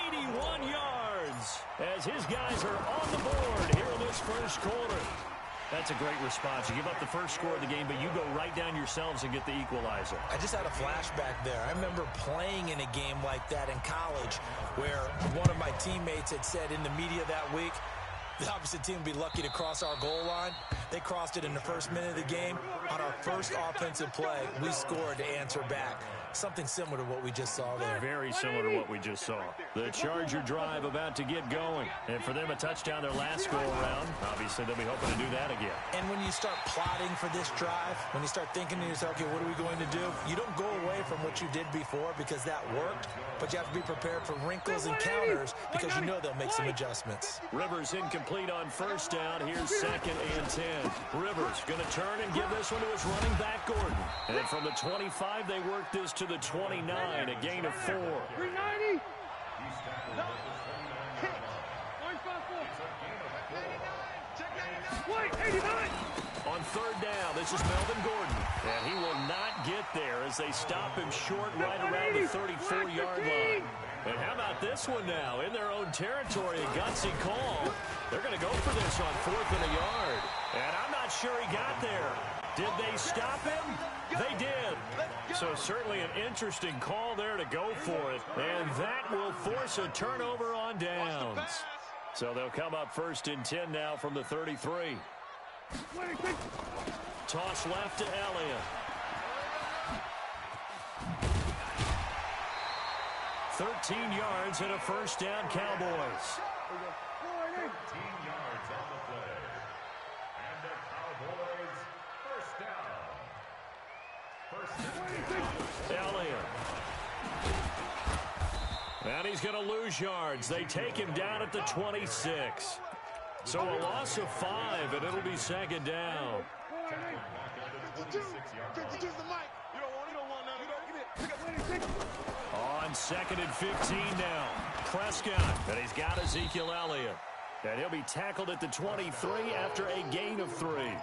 81 yards, as his guys are on the board here in this first quarter. That's a great response. You give up the first score of the game, but you go right down yourselves and get the equalizer. I just had a flashback there. I remember playing in a game like that in college where one of my teammates had said in the media that week, the opposite team would be lucky to cross our goal line. They crossed it in the first minute of the game. On our first offensive play, we scored to answer back. Something similar to what we just saw there. Very similar to what we just saw. The Charger drive about to get going. And for them, a touchdown their last go-around. Obviously, they'll be hoping to do that again. And when you start plotting for this drive, when you start thinking to yourself, okay, what are we going to do? You don't go away from what you did before because that worked, but you have to be prepared for wrinkles and counters because you know they'll make some adjustments. Rivers incomplete on first down. Here's 2nd and 10. Rivers going to turn and give this one to his running back, Gordon. And from the 25, they work this to the 29, a gain of 4. 390. Wait, 89. On 3rd down, this is Melvin Gordon. And he will not get there as they stop him short right around the 34-yard line. And how about this one now? In their own territory, a gutsy call. They're going to go for this on 4th and a yard. And I'm not sure he got there. Did they stop him? They did. So certainly an interesting call there to go for it. And that will force a turnover on downs. So they'll come up 1st and 10 now from the 33. Toss left to Elliott. 13 yards and a first down, Cowboys. 13 yards on the play. And the Cowboys first down. Elliott. And he's going to lose yards. They take him down at the 26. So a loss of 5, and it'll be 2nd down. 52's the mic. You don't want none of that. On 2nd and 15 now. Prescott, and he's got Ezekiel Elliott. And he'll be tackled at the 23 after a gain of 3.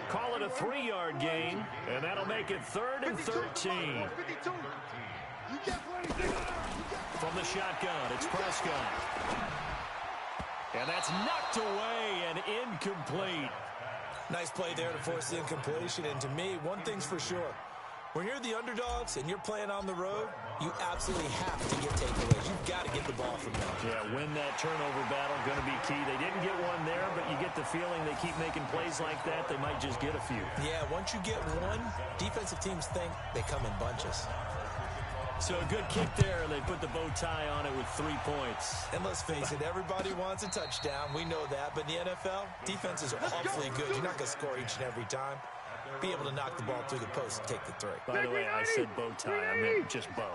Call it a 3-yard gain, and that'll make it 3rd and 13. From the shotgun, it's Prescott. And that's knocked away and incomplete. Nice play there to force the incompletion. And to me, one thing's for sure. When you're the underdogs and you're playing on the road, you absolutely have to get takeaways. You've got to get the ball from them. Yeah, win that turnover battle, going to be key. They didn't get one there, but you get the feeling they keep making plays like that, they might just get a few. Yeah, once you get one, defensive teams think they come in bunches. So a good kick there. They put the bow tie on it with 3 points. And let's face it, everybody wants a touchdown. We know that. But in the NFL, defenses are awfully good. You're not going to score each and every time. Be able to knock the ball through the post and take the three. By the way, I said bow tie. I meant just bow.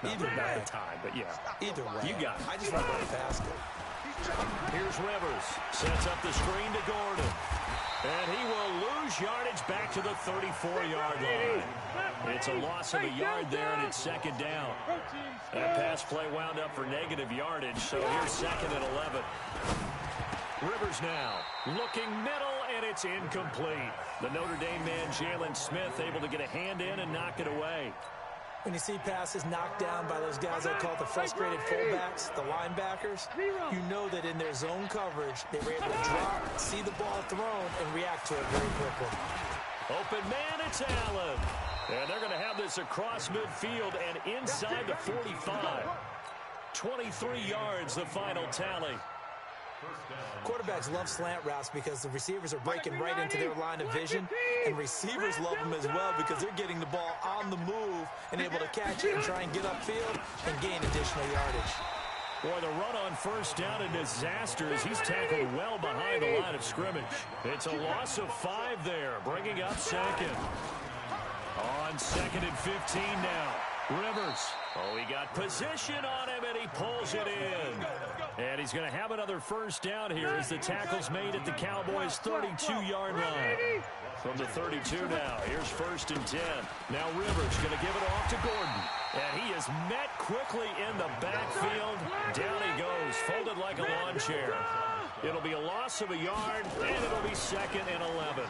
Either Not way. the tie, but yeah. Either way. You got it. I just want to run faster. Here's Rivers. Sets up the screen to Gordon. And he will lose yardage back to the 34-yard line. It's a loss of a yard there, and it's second down. That pass play wound up for negative yardage, so here's second and 11. Rivers now looking middle, and it's incomplete. The Notre Dame man, Jalen Smith, able to get a hand in and knock it away. When you see passes knocked down by those guys I call the frustrated fullbacks, the linebackers, you know that in their zone coverage, they were able to drop, see the ball thrown, and react to it very quickly. Open man, it's Allen. And they're going to have this across midfield and inside the 45. 23 yards, the final tally. Quarterbacks love slant routes because the receivers are breaking right into their line of vision, and receivers love them as well because they're getting the ball on the move and able to catch it and try and get upfield and gain additional yardage. Boy, the run on first down a disaster as he's tackled well behind the line of scrimmage. It's a loss of 5 there, bringing up second. On second and 15 now. Rivers. Oh, he got position on him, and he pulls it in. And he's going to have another first down here as the tackle's made at the Cowboys' 32-yard line. From the 32 now, here's first and 10. Now Rivers going to give it off to Gordon. And he is met quickly in the backfield. Down he goes, folded like a lawn chair. It'll be a loss of a yard, and it'll be second and 11.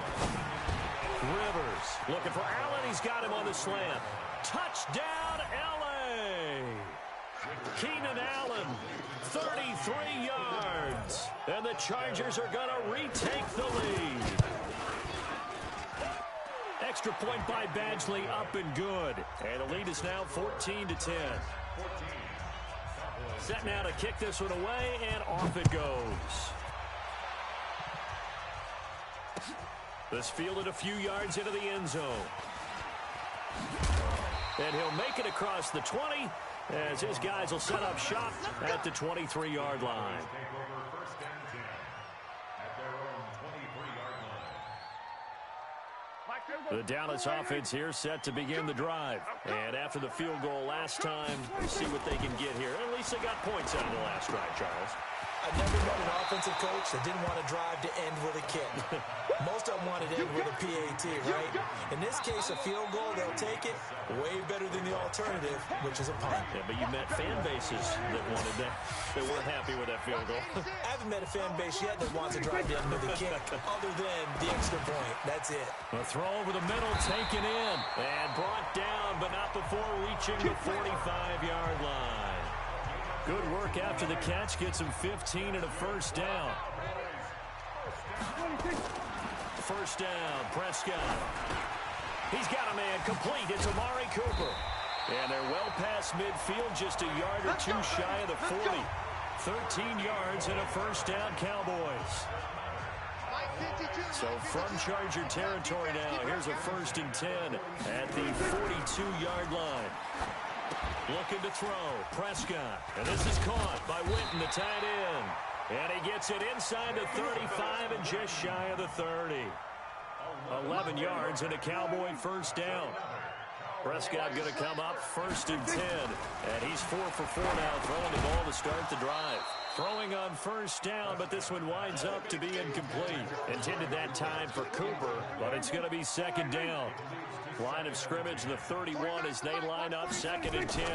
Rivers looking for Allen. He's got him on the slant. Touchdown, L.A. Keenan Allen, 33 yards. And the Chargers are going to retake the lead. Extra point by Badgley, up and good. And the lead is now 14-10. Set now to kick this one away, and off it goes. This fielded a few yards into the end zone. And he'll make it across the 20 as his guys will set up shop at the 23-yard line. The Dallas offense here set to begin the drive. And after the field goal last time, we'll see what they can get here. At least they got points out of the last drive, Charles. I've never met an offensive coach that didn't want to drive to end with a kick. Most of them wanted to end with a PAT, right? In this case, a field goal, they'll take it. Way better than the alternative, which is a punt. Yeah, but you met fan bases that wanted that. They weren't happy with that field goal. I haven't met a fan base yet that wants to drive to end with a kick, other than the extra point. That's it. A throw over the middle, taken in, and brought down, but not before reaching the 45-yard line. Good work after the catch. Gets him 15 and a first down. First down, Prescott. He's got a man complete. It's Amari Cooper. And they're well past midfield, just a yard or two shy of the 40. 13 yards and a first down, Cowboys. So from Charger territory now, here's a first and 10 at the 42-yard line. Looking to throw, Prescott. And this is caught by Witten, the tight end. And he gets it inside the 35 and just shy of the 30. 11 yards and a Cowboy first down. Prescott going to come up first and 10. And he's 4 for 4 now, throwing the ball to start the drive. Throwing on first down, but this one winds up to be incomplete. Intended that time for Cooper, but it's going to be second down. Line of scrimmage, the 31 as they line up second and 10.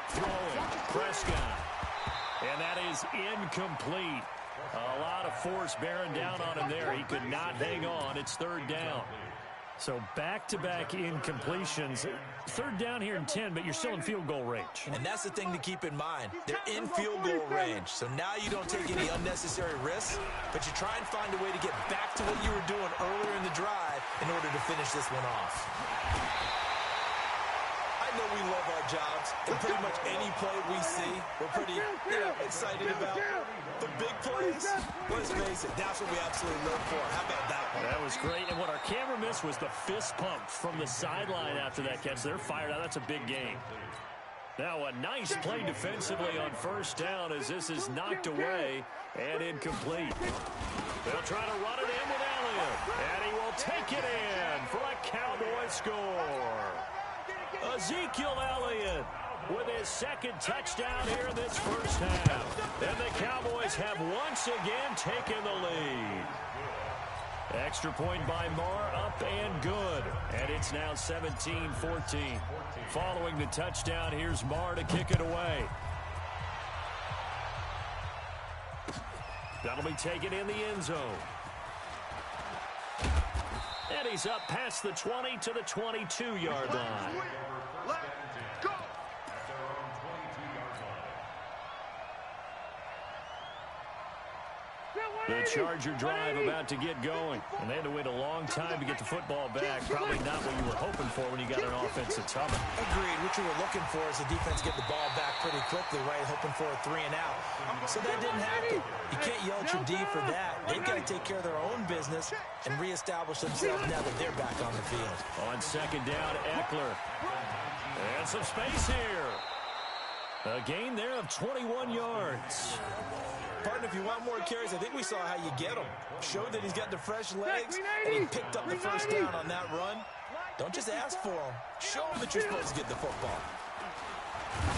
Throwing, Prescott. And that is incomplete. A lot of force bearing down on him there. He could not hang on. It's third down. So back-to-back incompletions. Third down here in 10, but you're still in field goal range. And that's the thing to keep in mind. They're in field goal range. So now you don't take any unnecessary risks, but you try and find a way to get back to what you were doing earlier in the drive in order to finish this one off. know we love our jobs, and pretty much any play we see, we're pretty, excited about. The big plays, let's face it, that's what we absolutely live for. How about that one? That was great, and what our camera missed was the fist pump from the sideline after that catch. They're fired out. That's a big game. Now a nice play defensively on first down as this is knocked away and incomplete. They'll try to run it in with Elliott, and he will take it in for a Cowboy score. Ezekiel Elliott with his second touchdown here in this first half. And the Cowboys have once again taken the lead. Extra point by Marr, up and good. And it's now 17-14. Following the touchdown, here's Marr to kick it away. That'll be taken in the end zone. And he's up past the 20 to the 22-yard line. Let's go. The Charger drive about to get going. And they had to wait a long time to get the football back. Probably not what you were hoping for when you got an offensive tunnel. Agreed. What you were looking for is the defense get the ball back pretty quickly, right? Hoping for a 3 and out. So that didn't happen. You can't yell at your D for that. They've got to take care of their own business and reestablish themselves now that they're back on the field. On second down, Eckler. And some space here. A gain there of 21 yards. Partner, if you want more carries, I think we saw how you get them. Showed that he's got the fresh legs, and he picked up the first down on that run. Don't just ask for them. Show them that you're supposed to get the football.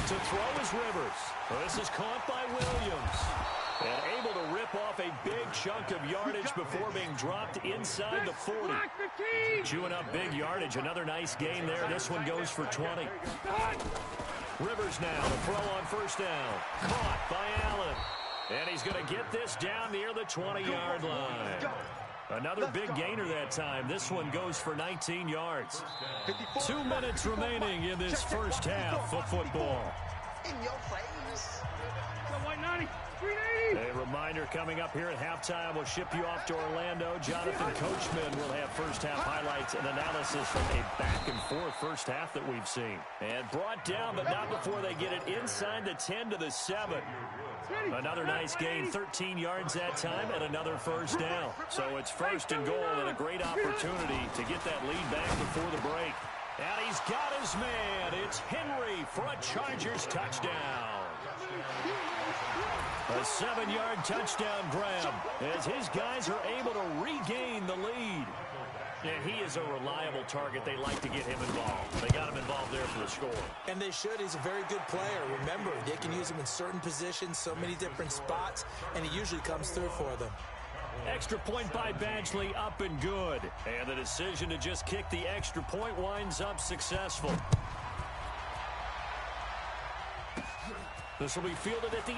To throw is Rivers. This is caught by Williams. And able to rip off a big chunk of yardage before being dropped inside the 40. Chewing up big yardage. Another nice gain there. This one goes for 20. Rivers now to throw on first down. Caught by Allen. And he's going to get this down near the 20-yard line. Another big gainer that time. This one goes for 19 yards. 2 minutes remaining in this first half of football. In your face. A reminder coming up here at halftime. We'll ship you off to Orlando. Jonathan Coachman will have first half highlights and analysis from a back-and-forth first half that we've seen. And brought down, but not before they get it inside the 10 to the 7. Another nice gain, 13 yards that time, and another first down. So it's first and goal and a great opportunity to get that lead back before the break. And he's got his man. It's Henry for a Chargers touchdown. A 7-yard touchdown grab as his guys are able to regain the lead. And he is a reliable target. They like to get him involved. They got him involved there for the score. And they should. He's a very good player. Remember, they can use him in certain positions, so many different spots, and he usually comes through for them. Extra point by Badgley, up and good. And the decision to just kick the extra point winds up successful. This will be fielded at the 8.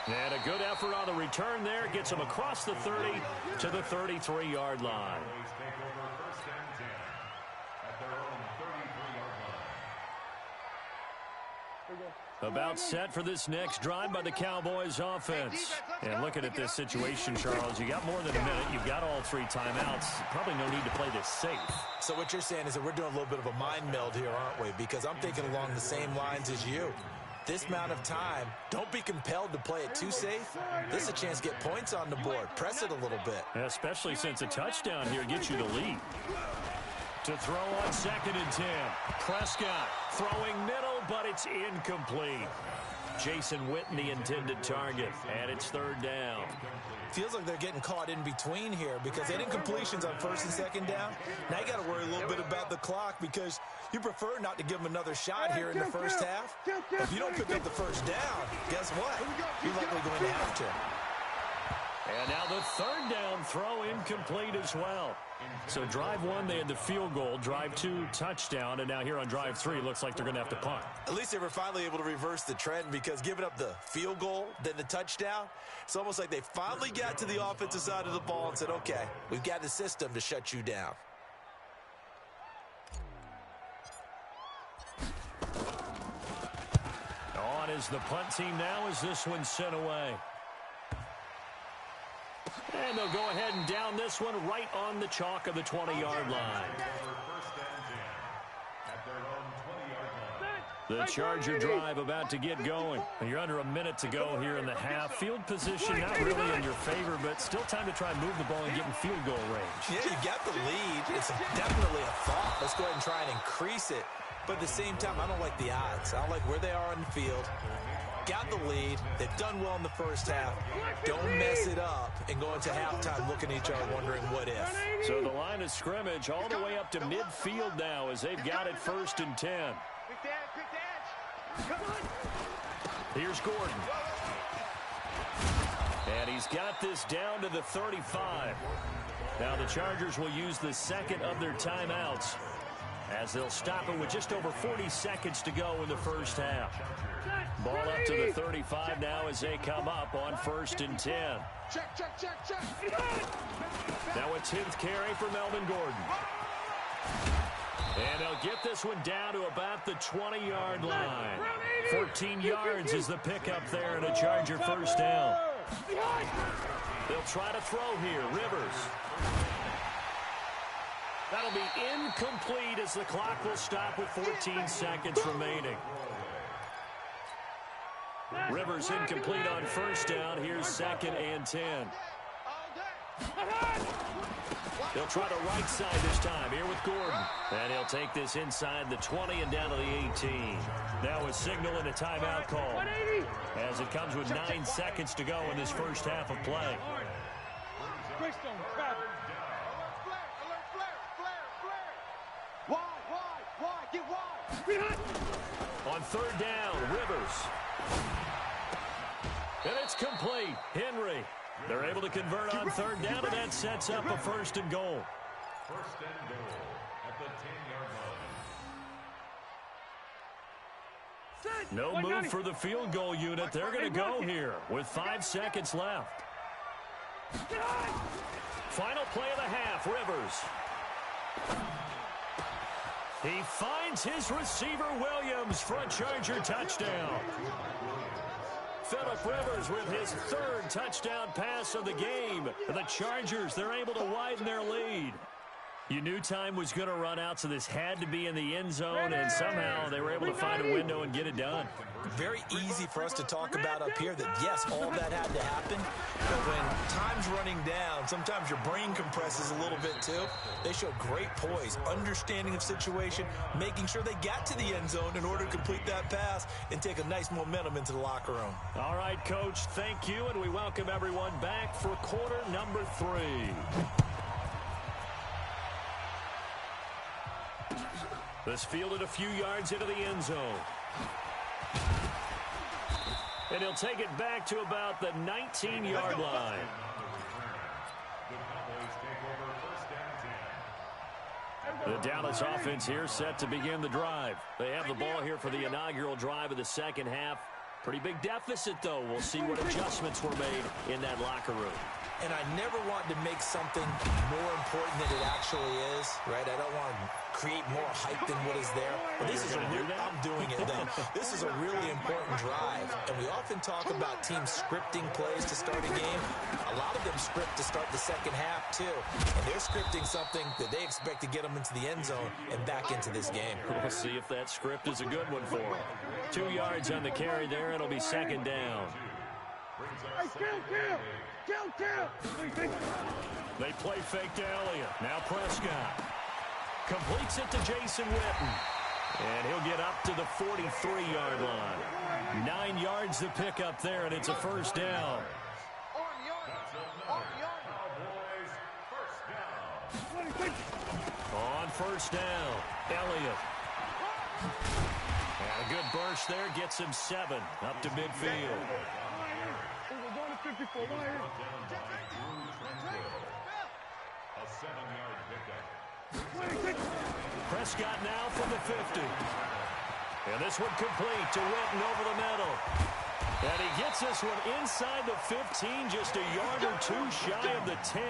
And a good effort on the return there. Gets him across the 30 to the 33-yard line. About set for this next drive by the Cowboys offense. And looking at this situation, Charles, you got more than a minute. You've got all 3 timeouts. Probably no need to play this safe. So what you're saying is that we're doing a little bit of a mind meld here, aren't we? Because I'm thinking along the same lines as you. This amount of time, don't be compelled to play it too safe. This is a chance to get points on the board. Press it a little bit. Especially since a touchdown here gets you the lead. To throw on second and 10. Prescott throwing middle, but it's incomplete. Jason Witten, the intended target, and it's third down. Feels like they're getting caught in between here because they had incompletions on first and second down. Now you got to worry a little bit about the clock because you prefer not to give them another shot here in the first half. If you don't pick up the first down, guess what? You're likely going to have to. And now the third down throw incomplete as well. So drive 1, they had the field goal. Drive 2, touchdown. And now here on drive 3, looks like they're going to have to punt. At least they were finally able to reverse the trend because giving up the field goal, then the touchdown, it's almost like they finally got to the offensive side of the ball and said, okay, we've got the system to shut you down. On is the punt team now as this one's sent away. And they'll go ahead and down this one right on the chalk of the 20-yard line. The Charger drive about to get going. And you're under a minute to go here in the half. Field position not really in your favor, but still time to try and move the ball and get in field goal range. Yeah, you got the lead. It's definitely a thought. Let's go ahead and try and increase it. But at the same time, I don't like the odds. I don't like where they are on the field. Got the lead. They've done well in the first half. Don't mess it up and go into halftime looking at each other wondering what if. So the line of scrimmage all the way up to midfield now as they've got it 1st and 10. Here's Gordon. And he's got this down to the 35. Now the Chargers will use the second of their timeouts as they'll stop it with just over 40 seconds to go in the first half. Ball up to the 35 now as they come up on 1st and 10. Check. Now a 10th carry for Melvin Gordon. And they'll get this one down to about the 20-yard line. 14 yards is the pickup there and a Charger first down. They'll try to throw here. Rivers. That'll be incomplete as the clock will stop with 14 seconds remaining. Rivers incomplete on first down. Here's 2nd and 10. They'll try the right side this time here with Gordon. And he'll take this inside the 20 and down to the 18. Now a signal and a timeout call as it comes with 9 seconds to go in this first half of play. Get wide. On 3rd down, Rivers. And it's complete. Henry. They're able to convert on 3rd down, and that sets up a 1st and goal. 1st and goal at the 10-yard line. No move for the field goal unit. They're going to go here with 5 seconds left. Final play of the half, Rivers. He finds his receiver, Williams, for a Charger touchdown. Phillip Rivers with his 3rd touchdown pass of the game. The Chargers, they're able to widen their lead. You knew time was going to run out, so this had to be in the end zone, and somehow they were able to find a window and get it done. Very easy for us to talk about up here that, yes, all that had to happen. But when time's running down, sometimes your brain compresses a little bit too. They show great poise, understanding of situation, making sure they got to the end zone in order to complete that pass and take a nice momentum into the locker room. All right, Coach, thank you, and we welcome everyone back for quarter number 3. This fielded a few yards into the end zone. And he'll take it back to about the 19-yard line. The Dallas offense here set to begin the drive. They have the ball here for the inaugural drive of the second half. Pretty big deficit, though. We'll see what adjustments were made in that locker room. And I never want to make something more important than it actually is, right? I don't want to create more hype than what is there. But this is I'm doing it then. This is a really important drive. And we often talk about teams scripting plays to start a game. A lot of them script to start the second half, too. And they're scripting something that they expect to get them into the end zone and back into this game. We'll see if that script is a good one for them. 2 yards on the carry there. It'll be 2nd down. Hey, kill. They play fake to Elliott. Now Prescott. Completes it to Jason Witten. And he'll get up to the 43-yard line. 9 yards to pick up there, and it's a first down. On first down, Elliott. And a good burst there gets him 7 up to midfield. A 7-yard pickup. Prescott now from the 50. And this one complete to Witten over the middle. And he gets this one inside the 15, just a yard or 2 shy of the 10.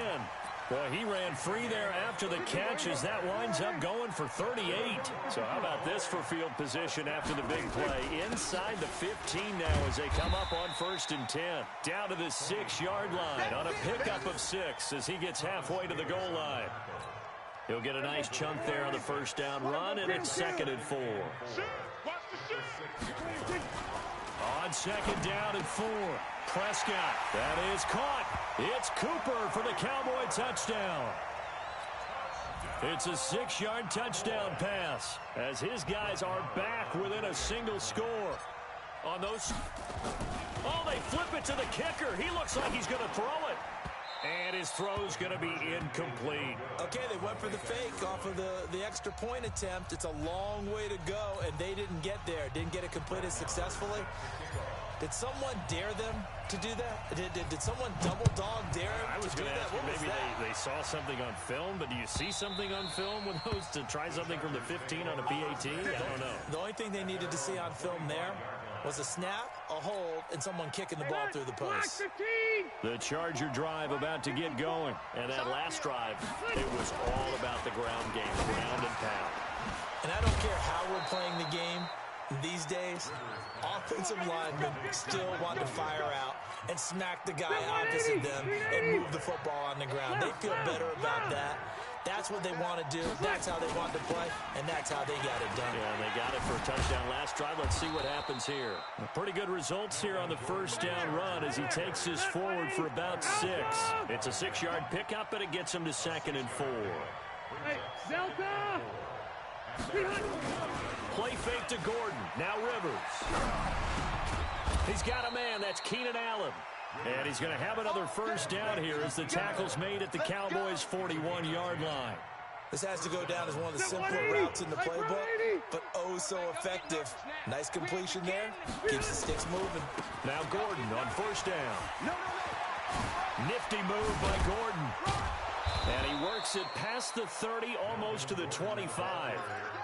Boy, he ran free there after the catch as that winds up going for 38. So how about this for field position after the big play? Inside the 15 now as they come up on 1st and 10. Down to the 6-yard line on a pickup of 6 as he gets halfway to the goal line. He'll get a nice chunk there on the first down run, and it's 2nd and 4. On second down and 4. Prescott. That is caught. It's Cooper for the Cowboy touchdown. It's a 6-yard touchdown pass as his guys are back within a single score. On those... Oh, they flip it to the kicker. He looks like he's going to throw it. And his throw's going to be incomplete. Okay, they went for the fake off of the extra point attempt. It's a long way to go, and they didn't get there. Didn't get it completed successfully. Did someone dare them to do that? Did someone double dog dare them I was to do going to that? ask you, What was maybe that? they saw something on film, but do you see something on film with those to try something from the 15 on a PAT? I don't know. The only thing they needed to see on film there was a snap, a hold, and someone kicking the ball through the post. The Charger drive about to get going. And that last drive, it was all about the ground game, ground and pound. And I don't care how we're playing the game these days, offensive linemen still want to fire out and smack the guy opposite them and move the football on the ground. They feel better about that. That's what they want to do. That's how they want to play, and that's how they got it done. Yeah, they got it for a touchdown last drive. Let's see what happens here. Pretty good results here on the first down run as he takes this forward for about 6. It's a 6-yard pickup, and it gets him to 2nd and 4. Hey, Delta! Play fake to Gordon. Now Rivers. He's got a man. That's Keenan Allen. And he's going to have another first down here as the tackle's made at the Cowboys' 41-yard line. This has to go down as one of the simpler routes in the playbook, but oh so effective. Nice completion there. Keeps the sticks moving. Now Gordon on first down. Nifty move by Gordon. And he works it past the 30, almost to the 25.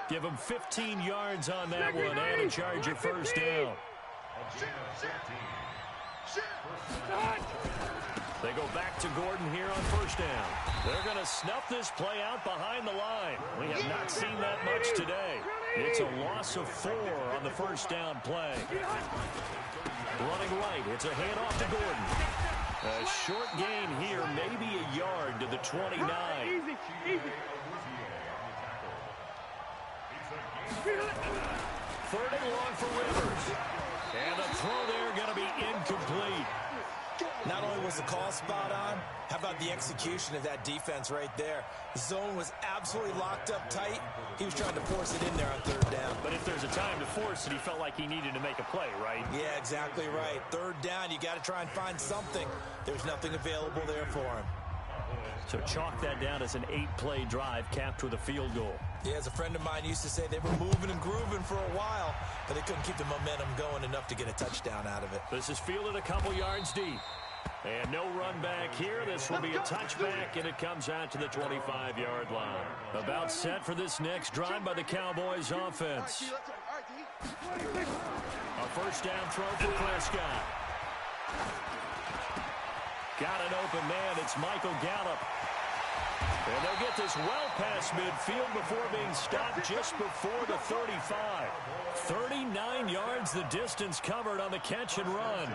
Give him 15 yards on that one and a Charger first down. They go back to Gordon here on first down. They're going to snuff this play out behind the line. We have not seen that much today. It's a loss of 4 on the first down play. Running right, it's a handoff to Gordon. A short gain here, maybe a yard to the 29. Third and long for Rivers. And the throw there going to be incomplete. Not only was the call spot on, how about the execution of that defense right there? The zone was absolutely locked up tight. He was trying to force it in there on third down. But if there's a time to force it, he felt like he needed to make a play, right? Yeah, exactly right. Third down, you got to try and find something. There's nothing available there for him. So chalk that down as an 8-play drive capped with a field goal. Yeah, as a friend of mine used to say, they were moving and grooving for a while, but they couldn't keep the momentum going enough to get a touchdown out of it. This is fielded a couple yards deep. And no run back here. This will be a touchback, and it comes out to the 25-yard line. About set for this next drive by the Cowboys offense. A first down throw for Prescott. Got an open man. It's Michael Gallup. And they'll get this well past midfield before being stopped just before the 35. 39 yards the distance covered on the catch and run.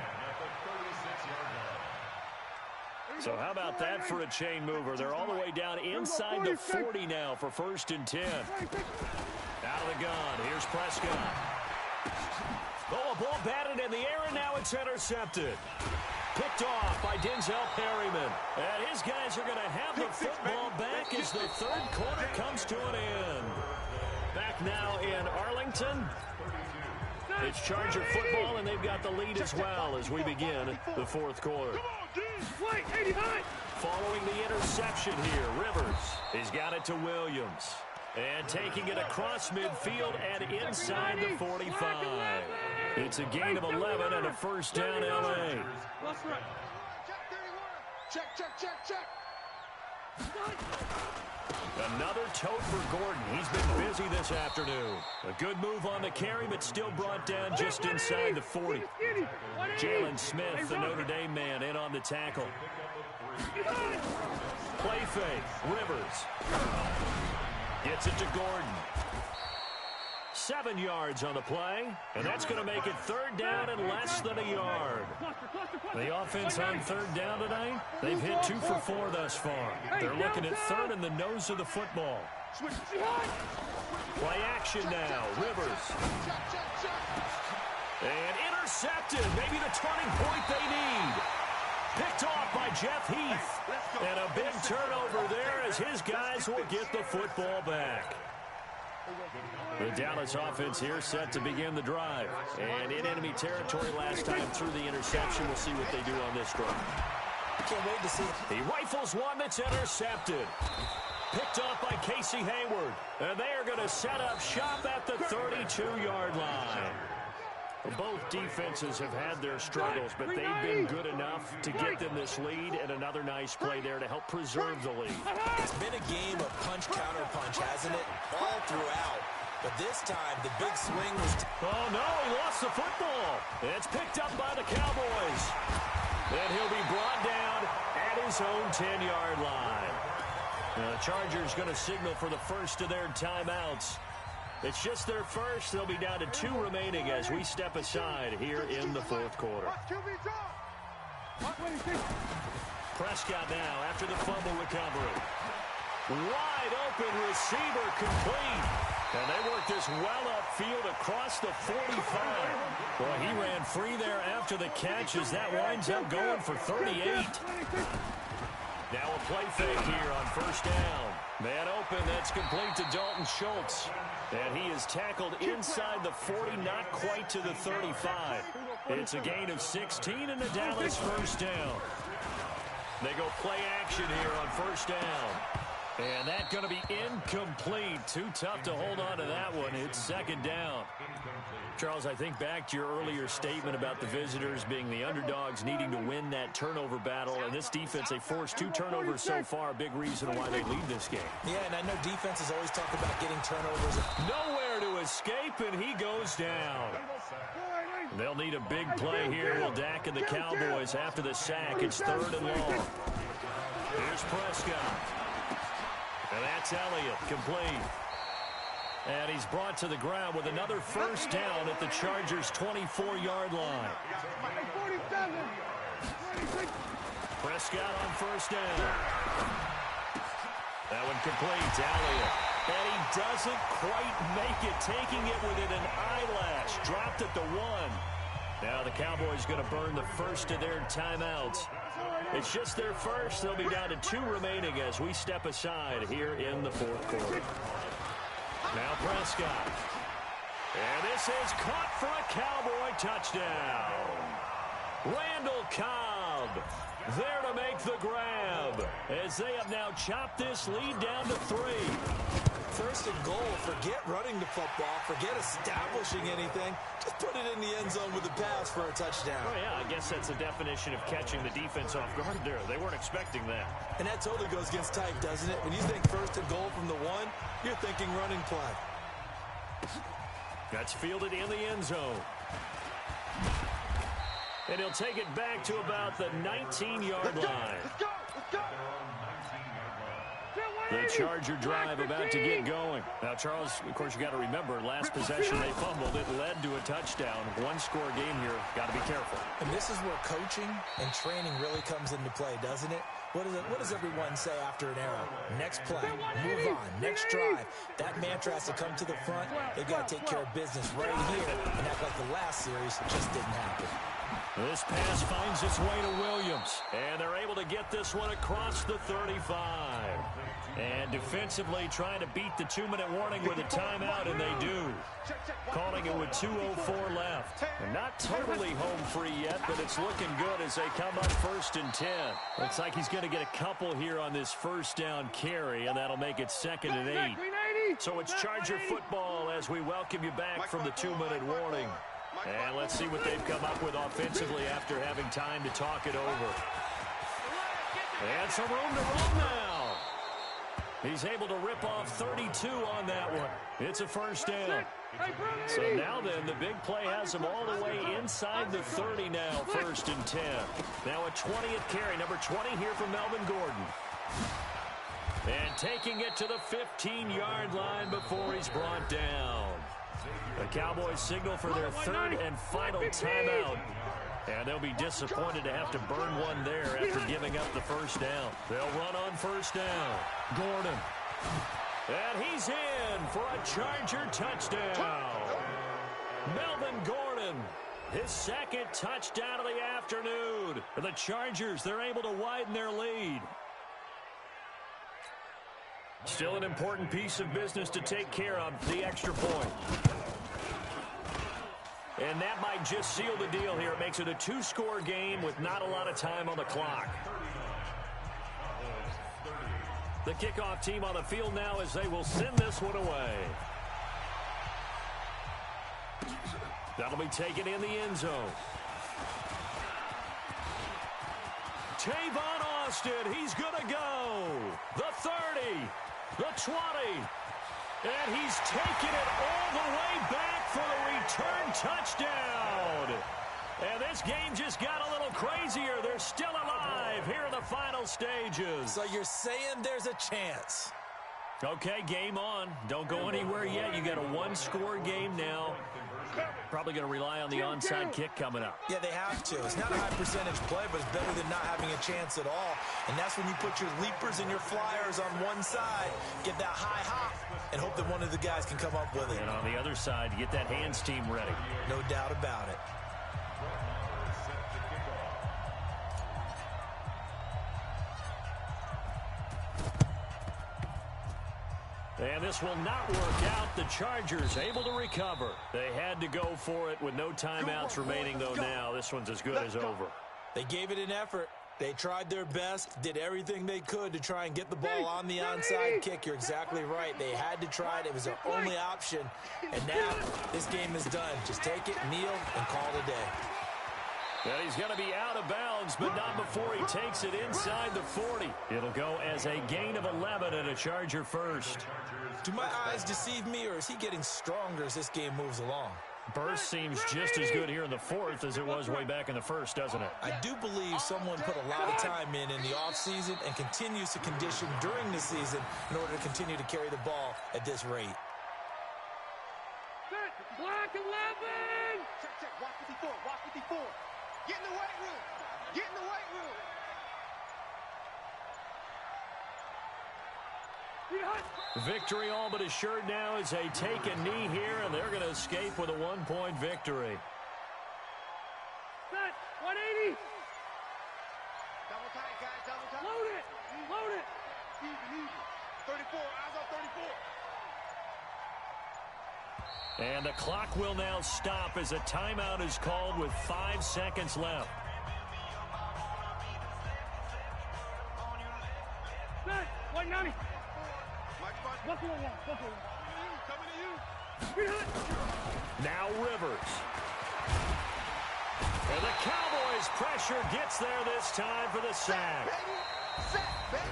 So how about that for a chain mover? They're all the way down inside the 40 now for 1st and 10. Out of the gun. Here's Prescott. Oh, a ball batted in the air, and now it's intercepted. Picked off by Denzel Perryman. And his guys are going to have the football back as the third quarter comes to an end. Back now in Arlington. It's Charger football, and they've got the lead as well as we begin the fourth quarter. Following the interception here, Rivers has got it to Williams. And taking it across midfield and inside the 45. It's a gain of 11 and a first down L.A. Check. Another tote for Gordon. He's been busy this afternoon. A good move on the carry, but still brought down just inside the 40. Jalen Smith, the Notre Dame man, in on the tackle. Play fake. Rivers. Gets it to Gordon. 7 yards on the play, and that's going to make it third down and less than a yard. The offense on third down tonight, they've hit 2 for 4 thus far. They're looking at third in the nose of the football. Switch. Play action now. Rivers. And intercepted. Maybe the turning point they need. Picked off by Jeff Heath. And a big turnover there as his guys will get the football back. The Dallas offense here set to begin the drive. And in enemy territory last time through the interception. We'll see what they do on this drive. Can't wait to see it. He rifles one that's intercepted. Picked off by Casey Hayward. And they are going to set up shop at the 32-yard line. Both defenses have had their struggles, but they've been good enough to get them this lead, and another nice play there to help preserve the lead. It's been a game of punch-counter-punch, hasn't it? All throughout. But this time, the big swing was... Oh, no, he lost the football. It's picked up by the Cowboys. And he'll be brought down at his own 10-yard line. The Chargers going to signal for the first of their timeouts. It's just their first. They'll be down to 2 remaining as we step aside here in the fourth quarter. Prescott now after the fumble recovery. Wide open receiver complete. And they work this well upfield across the 45. Well, he ran free there after the catch as that winds up going for 38. Now a play fake here on first down. Man open, that's complete to Dalton Schultz. And he is tackled inside the 40, not quite to the 35. It's a gain of 16 and a Dallas first down. They go play action here on first down. And that's going to be incomplete. Too tough to hold on to that one. It's second down. Charles, I think back to your earlier statement about the visitors being the underdogs needing to win that turnover battle. And this defense, they forced 2 turnovers so far. A big reason why they lead this game. Yeah, and I know defenses always talk about getting turnovers. Nowhere to escape, and he goes down. They'll need a big play here. Will Dak and the Cowboys after the sack. It's 3rd and long. Here's Prescott. And that's Elliott, complete. And he's brought to the ground with another first down at the Chargers' 24-yard line. Prescott on first down. That one complete to Elliott. And he doesn't quite make it, taking it within an eyelash. Dropped at the 1. Now the Cowboys going to burn the first of their timeouts. It's just their first. They'll be down to 2 remaining as we step aside here in the fourth quarter. Now Prescott. And this is caught for a Cowboy touchdown. Randall Cobb there to make the grab as they have now chopped this lead down to 3. First and goal, forget running the football, forget establishing anything. Just put it in the end zone with a pass for a touchdown. Oh, yeah, I guess that's a definition of catching the defense off guard there. They weren't expecting that. And that totally goes against type, doesn't it? When you think first and goal from the 1, you're thinking running play. That's fielded in the end zone. And he'll take it back to about the 19-yard line. Let's go. The Charger drive about to get going. Now, Charles, of course, you got to remember, last possession they fumbled. It led to a touchdown. 1-score game here. Got to be careful. And this is where coaching and training really comes into play, doesn't it? What does everyone say after an error? Next play, move on, next drive. That mantra has to come to the front. They've got to take care of business right here and act like the last series just didn't happen. This pass finds its way to Williams. And they're able to get this one across the 35. And defensively trying to beat the 2-minute warning with a timeout, and they do. Calling it with 2:04 left. And not totally home free yet, but it's looking good as they come up 1st and 10. Looks like he's going to get a couple here on this first down carry, and that'll make it 2nd and 8. So it's Charger football as we welcome you back from the 2-minute warning. And let's see what they've come up with offensively after having time to talk it over. And some room to run now. He's able to rip off 32 on that one. It's a first down. So now then, the big play has him all the way inside the 30 now, 1st and 10. Now a 20th carry, number 20 here from Melvin Gordon. And taking it to the 15-yard line before he's brought down. The Cowboys signal for their 3rd and final timeout. And they'll be disappointed to have to burn one there after giving up the first down. They'll run on first down. Gordon. And he's in for a Charger touchdown. Melvin Gordon, his second touchdown of the afternoon. The Chargers, they're able to widen their lead. Still an important piece of business to take care of, the extra point. And that might just seal the deal here. It makes it a two-score game with not a lot of time on the clock. The kickoff team on the field now as they will send this one away. That'll be taken in the end zone. Tavon Austin, he's going to go. The 30, the 20, and he's taken it all the way back for the return touchdown. And this game just got a little crazier. They're still alive here in the final stages. So you're saying there's a chance? Okay, game on. Don't go anywhere yet. You got a one-score game now. Probably going to rely on the onside kick coming up. Yeah, they have to. It's not a high percentage play, but it's better than not having a chance at all. And that's when you put your leapers and your flyers on one side, get that high hop, and hope that one of the guys can come up with it. And on the other side, get that hands team ready. No doubt about it. And this will not work out. The Chargers able to recover. They had to go for it with no timeouts remaining, though, now. This one's as good as over. They gave it an effort. They tried their best, did everything they could to try and get the ball on the onside kick. You're exactly right. They had to try it. It was their only option. And now this game is done. Just take it, kneel, and call it a day. And he's going to be out of bounds, but not before he takes it inside the 40. It'll go as a gain of 11 and a Charger first. Do my eyes deceive me, or is he getting stronger as this game moves along? Burst seems just as good here in the fourth as it was way back in the first, doesn't it? I do believe someone put a lot of time in the offseason and continues to condition during the season in order to continue to carry the ball at this rate. Black 11! Check. Watch 54. Watch 54. Get in the weight room. Get in the weight room. Victory all but assured now as they take a knee here, and they're going to escape with a one-point victory. Set, 180. Double tight, guys. Double tight. Load it. Load it. Easy. 34. Eyes on 34. And the clock will now stop as a timeout is called with 5 seconds left. Set, 190. Buffalo one. Coming to you. Now Rivers. And the Cowboys' pressure gets there this time for the sack. Set, baby.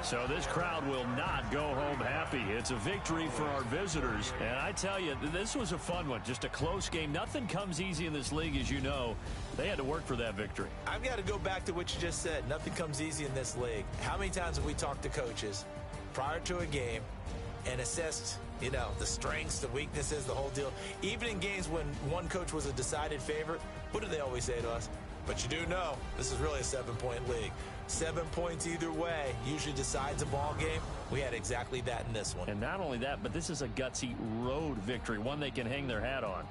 So this crowd will not go home happy. It's a victory for our visitors. And I tell you, this was a fun one. Just a close game. Nothing comes easy in this league, as you know. They had to work for that victory. I've got to go back to what you just said. Nothing comes easy in this league. How many times have we talked to coaches prior to a game and assessed, the strengths, the weaknesses, the whole deal? Even in games when one coach was a decided favorite, what do they always say to us? But you do know this is really a 7-point league. 7 points either way usually decides a ball game. We had exactly that in this one. And not only that, but this is a gutsy road victory, one they can hang their hat on.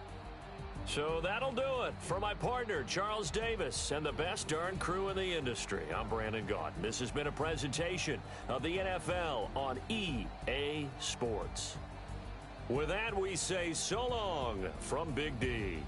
So that'll do it for my partner, Charles Davis, and the best darn crew in the industry. I'm Brandon Gaudin. This has been a presentation of the NFL on EA Sports. With that, we say so long from Big D.